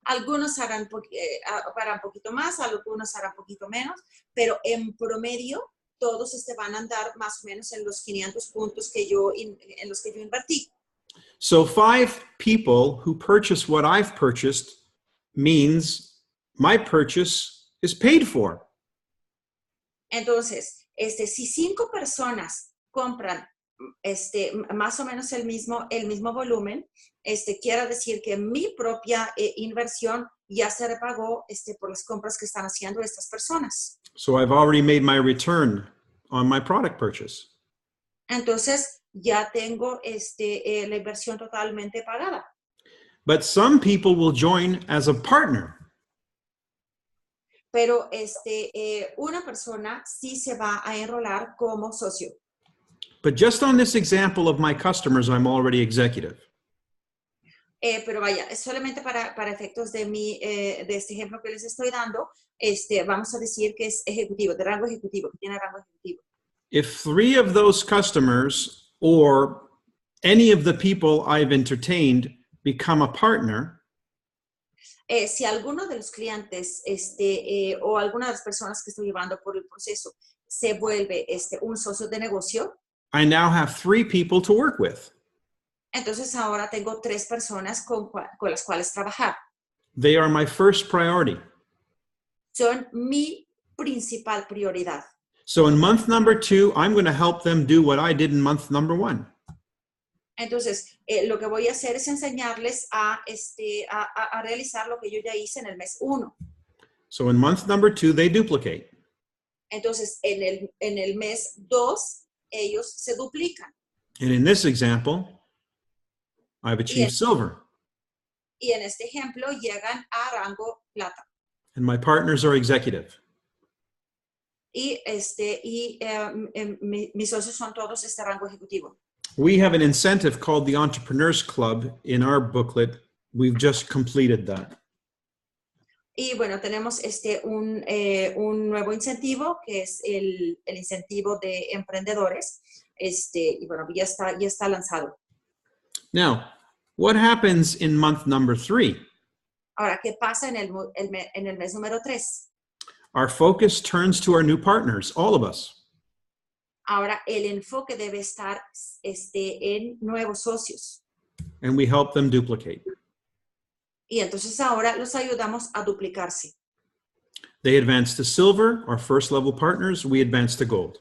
algunos harán un poquito más, algunos harán un poquito menos, pero en promedio todos van a andar más o menos en los 500 puntos en los que yo invertí. So 5 people who purchase what I've purchased means my purchase is paid for. Entonces, si 5 personas compran más o menos el mismo volumen, quiere decir que mi propia inversión ya se repagó por las compras que están haciendo estas personas. So I've already made my return on my product purchase. Entonces, ya tengo la inversión totalmente pagada. But some people will join as a partner. Pero una persona sí se va a enrolar como socio. But just on this example of my customers, I'm already executive. Pero vaya, es solamente para efectos de este ejemplo que les estoy dando, vamos a decir que es ejecutivo, de rango ejecutivo, que tiene rango ejecutivo. If 3 of those customers or any of the people I've entertained become a partner, Si alguno de los clientes o alguna de las personas que estoy llevando por el proceso se vuelve un socio de negocio, I now have 3 people to work with. entonces ahora tengo 3 personas con las cuales trabajar. They are my first priority. Son mi principal prioridad. So in month number 2, I'm going to help them do what I did in month number 1. Entonces, lo que voy a hacer es enseñarles a realizar lo que yo ya hice en el mes 1. So in month number 2, they duplicate. Entonces, en el mes 2, ellos se duplican. And in this example, I've achieved silver. Y en este ejemplo, llegan a rango plata. And my partners are executive. Y mis socios son todos rango ejecutivo. We have an incentive called the Entrepreneurs Club in our booklet. We've just completed that. Y bueno, tenemos un nuevo incentivo, que es el incentivo de emprendedores. Y bueno, ya está lanzado. Now, what happens in month number 3? Ahora, ¿qué pasa en el mes número 3? Our focus turns to our new partners, all of us. Ahora, el enfoque debe estar en nuevos socios. And we help them duplicate. Y entonces ahora los ayudamos a duplicarse. They advance to silver, our first level partners. We advance to gold.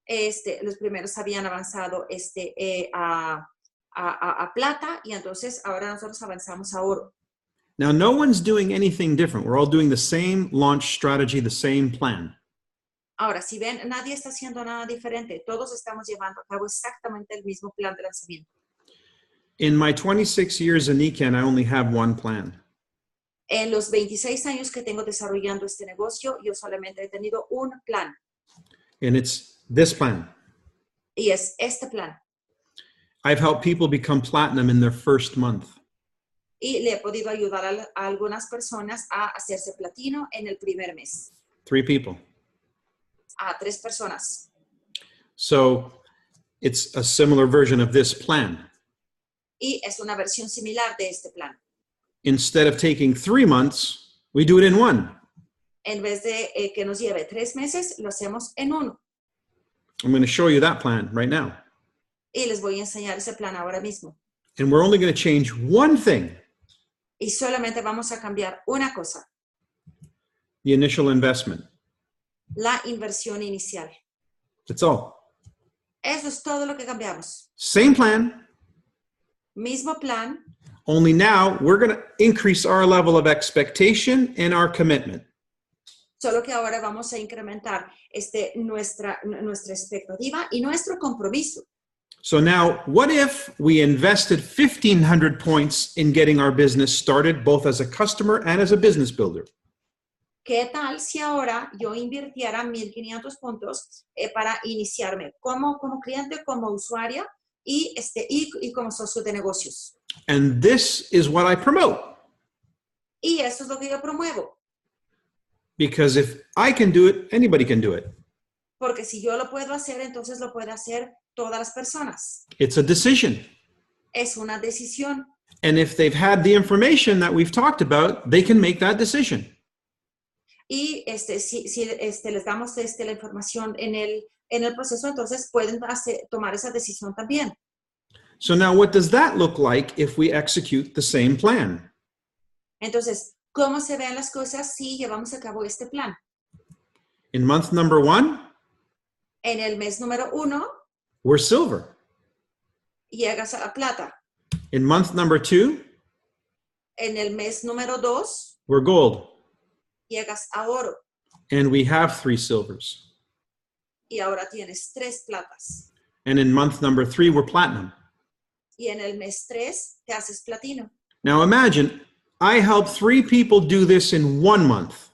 Los primeros habían avanzado a plata y entonces ahora nosotros avanzamos a oro. Now, no one's doing anything different. We're all doing the same launch strategy, the same plan. Ahora, si ven, nadie está haciendo nada diferente. Todos estamos llevando a cabo exactamente el mismo plan de lanzamiento. In my 26 years in Ecan, I only have one plan. En los 26 años que tengo desarrollando este negocio, yo solamente he tenido un plan. And it's this plan. Y es este plan. I've helped people become platinum in their first month. Y le he podido ayudar a algunas personas a hacerse platino en el primer mes. 3 people. A 3 personas. So it's a similar version of this plan. Y es una versión similar de este plan. Instead of taking 3 months, we do it in 1. En vez de que nos lleve 3 meses, lo hacemos en 1. I'm going to show you that plan right now. Y les voy a enseñar ese plan ahora mismo. And we're only going to change one thing. Y solamente vamos a cambiar una cosa. The initial investment. La inversión inicial. That's all. Eso es todo lo que cambiamos. Same plan. Mismo plan. Only now we're going to increase our level of expectation and our commitment. Solo que ahora vamos a incrementar nuestra expectativa y nuestro compromiso. So now, what if we invested 1,500 points in getting our business started, both as a customer and as a business builder? ¿Qué tal si ahora yo invirtiera 1,500 puntos para iniciarme como cliente, como usuaria y como socio de negocios? And this is what I promote. Y eso es lo que yo promuevo. Because if I can do it, anybody can do it. Porque si yo lo puedo hacer, entonces lo pueden hacer todas las personas. It's a decision. Es una decisión. And if they've had the information that we've talked about, they can make that decision. Y si les damos la información en el proceso, entonces pueden tomar esa decisión también. So now what does that look like if we execute the same plan? Entonces, ¿cómo se ven las cosas si llevamos a cabo este plan? In month number 1, En el mes número 1, we're silver. llegas a plata. In month number 2, En el mes número 2, we're gold. llegas a oro. And we have 3 silvers. Y ahora tienes 3 platas. And in month number 3, we're platinum. Y en el mes 3, te haces platino. Now imagine, I help 3 people do this in 1 month.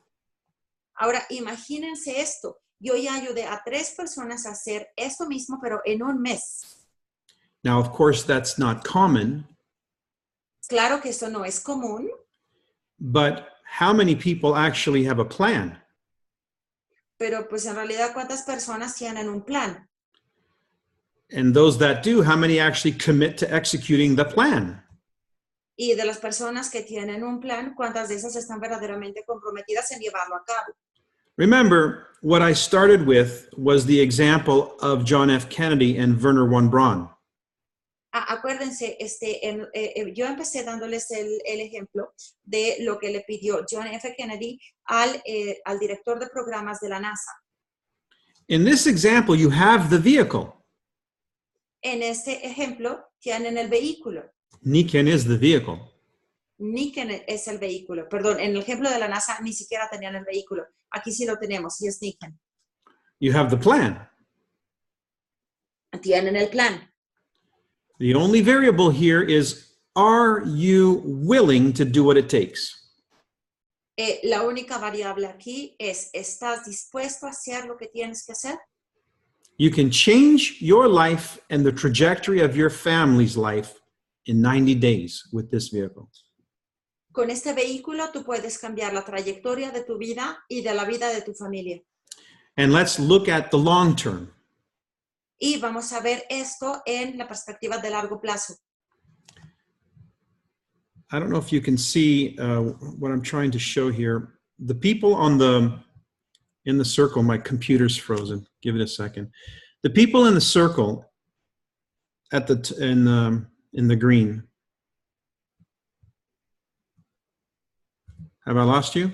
Ahora, imagínense esto. Yo ya ayudé a 3 personas a hacer esto mismo, pero en un mes. Now, of course, that's not common. Claro que esto no es común, but how many people actually have a plan? pero pues en realidad, ¿cuántas personas tienen un plan? And those that do, how many actually commit to executing the plan? Y de las personas que tienen un plan, ¿cuántas de esas están verdaderamente comprometidas en llevarlo a cabo? Remember, what I started with was the example of John F. Kennedy and Werner von Braun. Acuérdense, yo empecé dándoles el ejemplo de lo que le pidió John F. Kennedy al director de programas de la NASA. In this example, you have the vehicle. En este ejemplo, tienen el vehículo. Niken is the vehicle. Niken es el vehículo. Perdón, en el ejemplo de la NASA ni siquiera tenían el vehículo. Aquí sí lo tenemos, y es Niken. You have the plan. Tienen el plan. The only variable here is, are you willing to do what it takes? La única variable aquí es, ¿estás dispuesto a hacer lo que tienes que hacer? You can change your life and the trajectory of your family's life in 90 days with this vehicle. Con este vehículo tú puedes cambiar la trayectoria de tu vida y de la vida de tu familia. And let's look at the long term. Y vamos a ver esto en la perspectiva de largo plazo. I don't know if you can see what I'm trying to show here. The people in the circle, my computer's frozen. Give it a second. The people in the circle in the green. Have I lost you?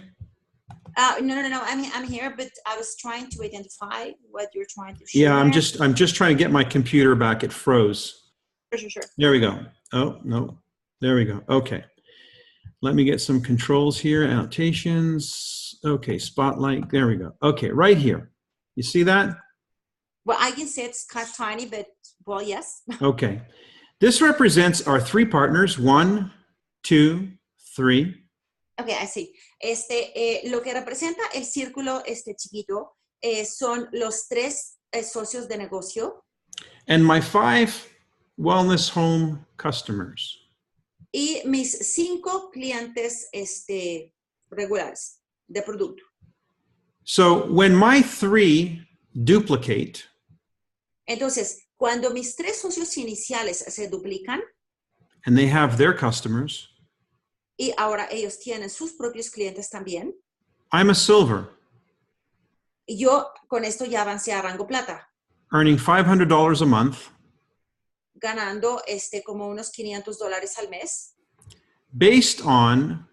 No. I'm here, but I was trying to identify what you're trying to show. Yeah, I'm there. just trying to get my computer back. It froze. Sure. There we go. Oh, no. There we go. Okay. Let me get some controls here. Annotations. Okay, spotlight. There we go. Okay, right here. You see that? Well, I can say it's kind of tiny, but well, yes. Okay. This represents our three partners. 1, 2, 3. Okay, I see. Lo que representa el círculo chiquito son los 3 socios de negocio. And my 5 wellness home customers. Y mis 5 clientes regulares de producto. So when my 3 duplicate, Entonces, cuando mis 3 socios iniciales se duplican, and they have their customers, y ahora ellos tienen sus propios clientes también, I'm a silver, y yo con esto ya avancé a rango plata, earning $500 a month, ganando como unos $500 al mes, based on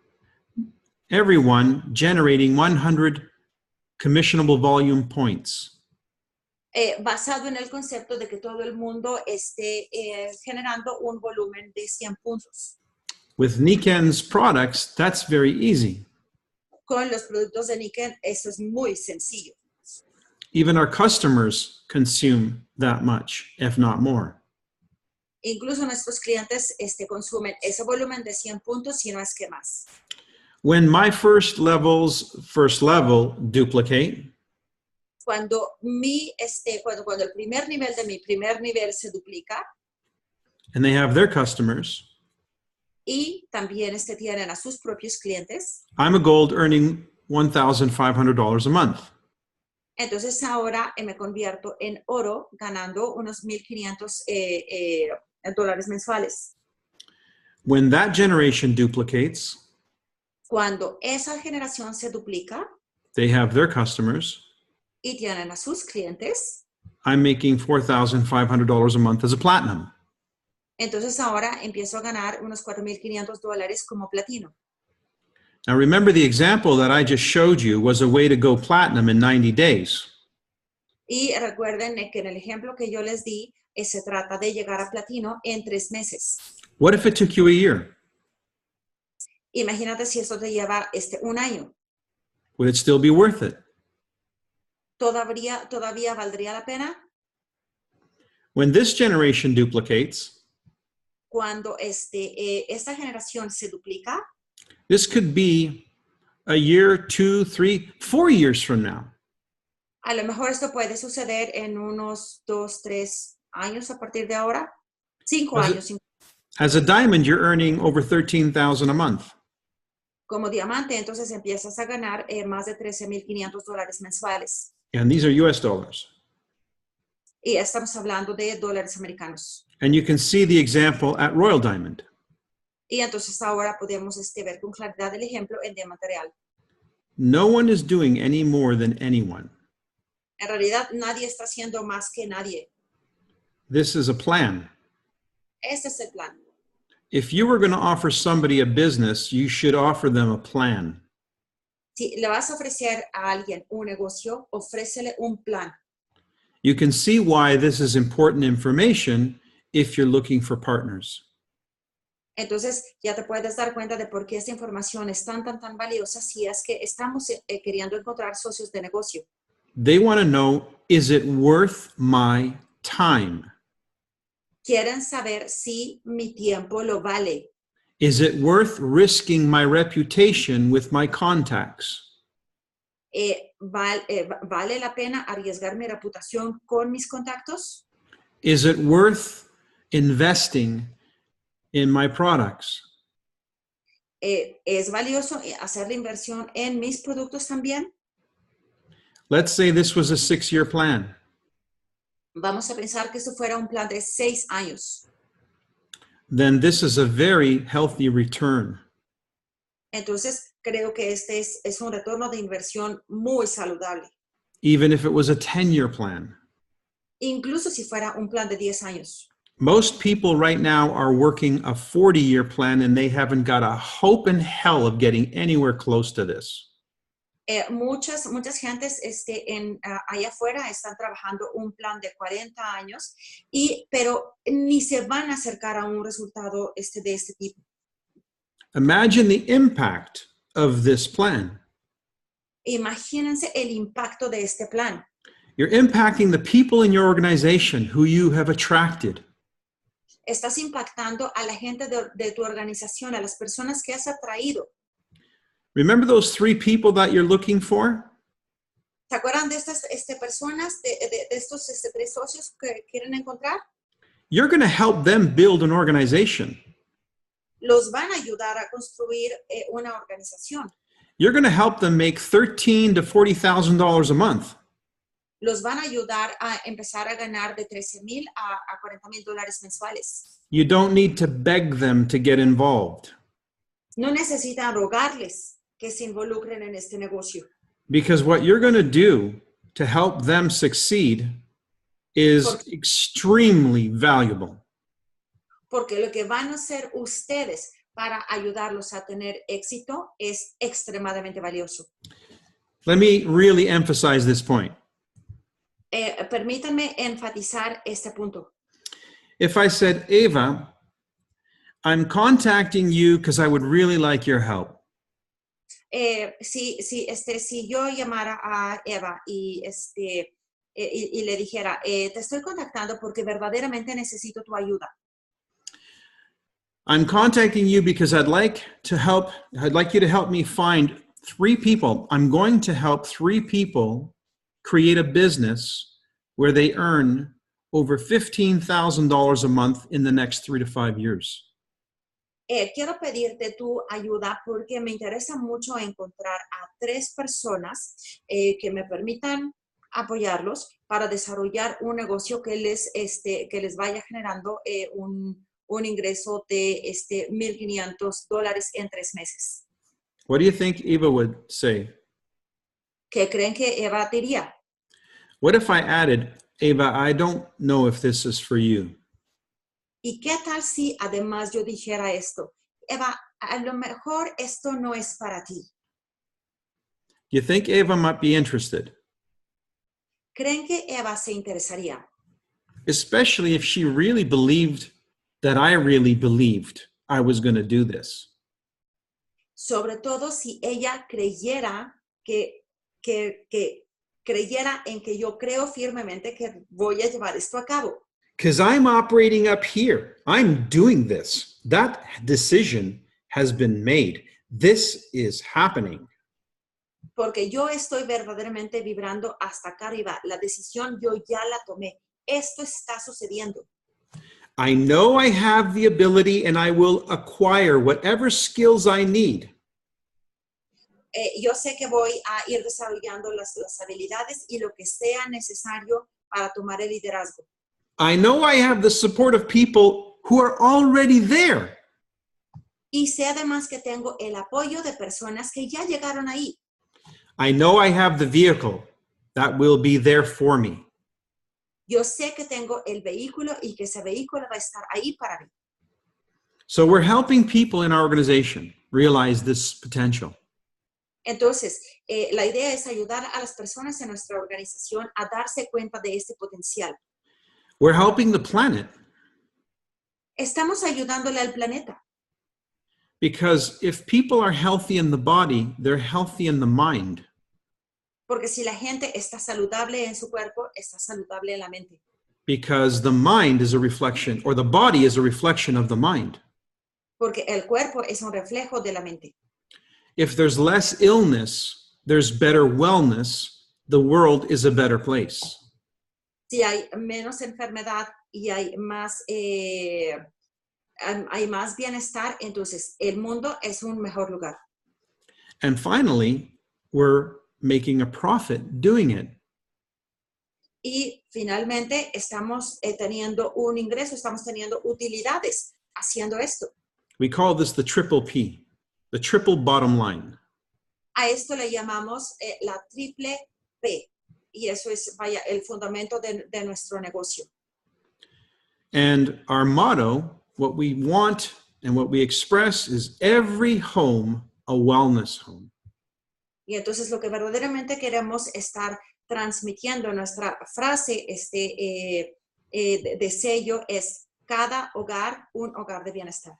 everyone generating 100 commissionable volume points. Basado en el concepto de que todo el mundo esté generando un volumen de 100 puntos. With Niken's products, that's very easy. Con los productos de Niken, eso es muy sencillo. Even our customers consume that much, if not more. Incluso nuestros clientes consumen ese volumen de 100 puntos, si no es que más. When my first level duplicate, Cuando el primer nivel de mi primer nivel se duplica, and they have their customers, y también tienen a sus propios clientes, I'm a gold earning $1,500 a month. entonces ahora me convierto en oro ganando unos $1,500 dólares mensuales. When that generation duplicates, Cuando esa generación se duplica they have their customers, y tienen a sus clientes, I'm making $4,500 a month as a platinum. entonces ahora empiezo a ganar unos $4,500 como platino. Now remember, the example that I just showed you was a way to go platinum in 90 days. Y recuerden que en el ejemplo que yo les di, se trata de llegar a platino en 3 meses. What if it took you a year? Imagínate si esto te lleva un año. Would it still be worth it? ¿Todavía valdría la pena? When this generation duplicates, Cuando esta generación se duplica, this could be a year, 2, 3, 4 years from now. a lo mejor esto puede suceder en unos 2, 3 años a partir de ahora. 5 Does it- años. As a diamond, you're earning over $13,000 a month. Como diamante, entonces empiezas a ganar más de $13,500 mensuales. And these are US dollars. Y estamos hablando de dólares americanos. And you can see the example at Royal Diamond. Y entonces ahora podemos ver con claridad el ejemplo en diamante real. No one is doing any more than anyone. En realidad, nadie está haciendo más que nadie. This is a plan. Este es el plan. If you were going to offer somebody a business, you should offer them a plan. Si le vas a ofrecer a alguien un negocio, ofrécele un plan. You can see why this is important information if you're looking for partners. Entonces, ya te puedes dar cuenta de por qué esta información es tan valiosa si es que estamos queriendo encontrar socios de negocio. They want to know, is it worth my time? Quieren saber si mi tiempo lo vale. Is it worth risking my reputation with my contacts? ¿Vale la pena arriesgar mi reputación con mis contactos? Is it worth investing in my products? ¿Es valioso hacer la inversión en mis productos también? Let's say this was a 6-year plan. Vamos a pensar que esto fuera un plan de 6 años. Then this is a very healthy return. Entonces, creo que este es un retorno de inversión muy saludable. Even if it was a 10-year plan. Incluso si fuera un plan de 10 años. Most people right now are working a 40-year plan and they haven't got a hope in hell of getting anywhere close to this. Muchas gentes allá afuera están trabajando un plan de 40 años, pero ni se van a acercar a un resultado de este tipo. Imagine the impact of this plan. Imagínense el impacto de este plan. You're impacting the people in your organization who you have attracted. Estás impactando a la gente de tu organización, a las personas que has atraído. Remember those 3 people that you're looking for? ¿Se acuerdan de estas personas, de estos 3 socios que quieren encontrar? You're going to help them build an organization. Los van a ayudar a construir una organización. You're going to help them make $13,000 to $40,000 a month. Los van a ayudar a empezar a ganar de $13,000 a $40,000 mensuales. You don't need to beg them to get involved. No necesitan rogarles que se involucren en este negocio. Because what you're going to do to help them succeed is extremely valuable. Porque lo que van a hacer ustedes para ayudarlos a tener éxito es extremadamente valioso. Let me really emphasize this point. Permítanme enfatizar este punto. If I said, Eva, I'm contacting you because I would really like your help. Si yo llamara a Eva y le dijera, te estoy contactando porque verdaderamente necesito tu ayuda. I'm contacting you because I'd like you to help me find 3 people. I'm going to help 3 people create a business where they earn over $15,000 a month in the next 3 to 5 years. Quiero pedirte tu ayuda porque me interesa mucho encontrar a 3 personas que me permitan apoyarlos para desarrollar un negocio que les vaya generando un ingreso de $1,500 en 3 meses. What do you think Eva would say? ¿Qué creen que Eva diría? What if I added, Eva, I don't know if this is for you. ¿Y qué tal si además yo dijera esto? Eva, a lo mejor esto no es para ti. You think Eva might be interested? ¿Creen que Eva se interesaría? Especially if she really believed that I really believed I was going to do this. Sobre todo si ella creyera creyera en que yo creo firmemente que voy a llevar esto a cabo. Because I'm operating up here. I'm doing this. That decision has been made. This is happening. Porque yo estoy verdaderamente vibrando hasta acá arriba. La decisión yo ya la tomé. Esto está sucediendo. I know I have the ability and I will acquire whatever skills I need. Yo sé que voy a ir desarrollando las habilidades y lo que sea necesario para tomar el liderazgo. I know I have the support of people who are already there. Y sé además que tengo el apoyo de personas que ya llegaron ahí. I know I have the vehicle that will be there for me. Yo sé que tengo el vehículo y que ese vehículo va a estar ahí para mí. So we're helping people in our organization realize this potential. Entonces, la idea es ayudar a las personas en nuestra organización a darse cuenta de este potencial. We're helping the planet Estamos ayudándole al planeta. because if people are healthy in the body, they're healthy in the mind. Porque si la gente está saludable en su cuerpo, está saludable en la mente. Because the mind is a reflection, or the body is a reflection of the mind. Porque el cuerpo es un reflejo de la mente. If there's less illness, there's better wellness, the world is a better place. Si hay menos enfermedad y hay más bienestar, entonces el mundo es un mejor lugar. And finally, we're making a profit doing it. Y finalmente estamos teniendo un ingreso, estamos teniendo utilidades haciendo esto. We call this the triple P, the triple bottom line. A esto le llamamos la triple P. Y eso es, vaya, el fundamento de nuestro negocio. And our motto, what we want and what we express is every home a wellness home. Y entonces lo que verdaderamente queremos estar transmitiendo, nuestra frase de sello es cada hogar, un hogar de bienestar.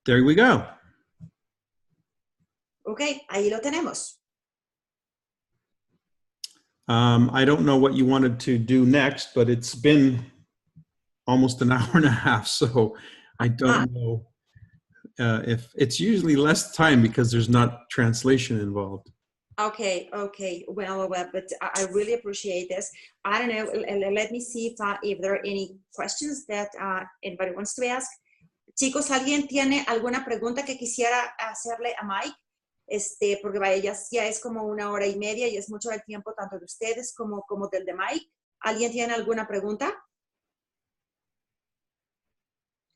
There we go. Ok, ahí lo tenemos. I don't know what you wanted to do next, but it's been almost an hour and a half, so I don't know if it's usually less time because there's not translation involved. Okay. Well, but I really appreciate this. I don't know. Let me see if there are any questions that anybody wants to ask. Chicos, ¿alguien tiene alguna pregunta que quisiera hacerle a Mike? Porque vaya, ya es como 1 hora y media y es mucho el tiempo tanto de ustedes como del de Mike. ¿Alguien tiene alguna pregunta?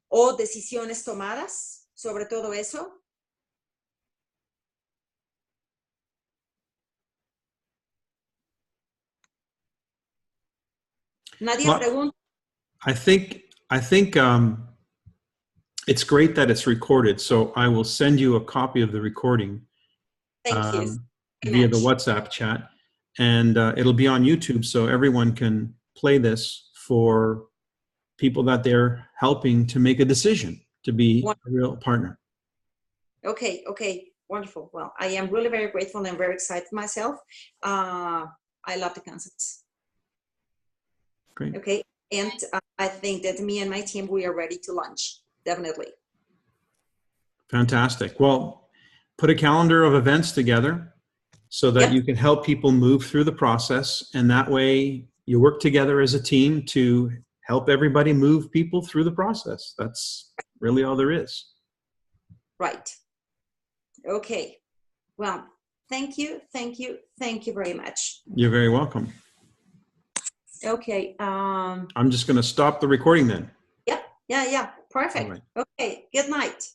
¿O decisiones tomadas sobre todo eso? Nadie pregunta. I think it's great that it's recorded, so I will send you a copy of the recording. Thank you. Via the WhatsApp chat, and it'll be on YouTube, so everyone can play this for people that they're helping to make a decision to be a real partner. Okay, wonderful. Well, I am really very grateful and very excited myself. I love the concepts. Great. Okay, and I think that me and my team, we are ready to launch, definitely. Fantastic. Well, put a calendar of events together so that you can help people move through the process, and that way you work together as a team to help everybody move people through the process. That's really all there is. Right. Okay. Well, thank you very much. You're very welcome. Okay. I'm just going to stop the recording then. Yeah. Perfect. All right. Okay. Good night.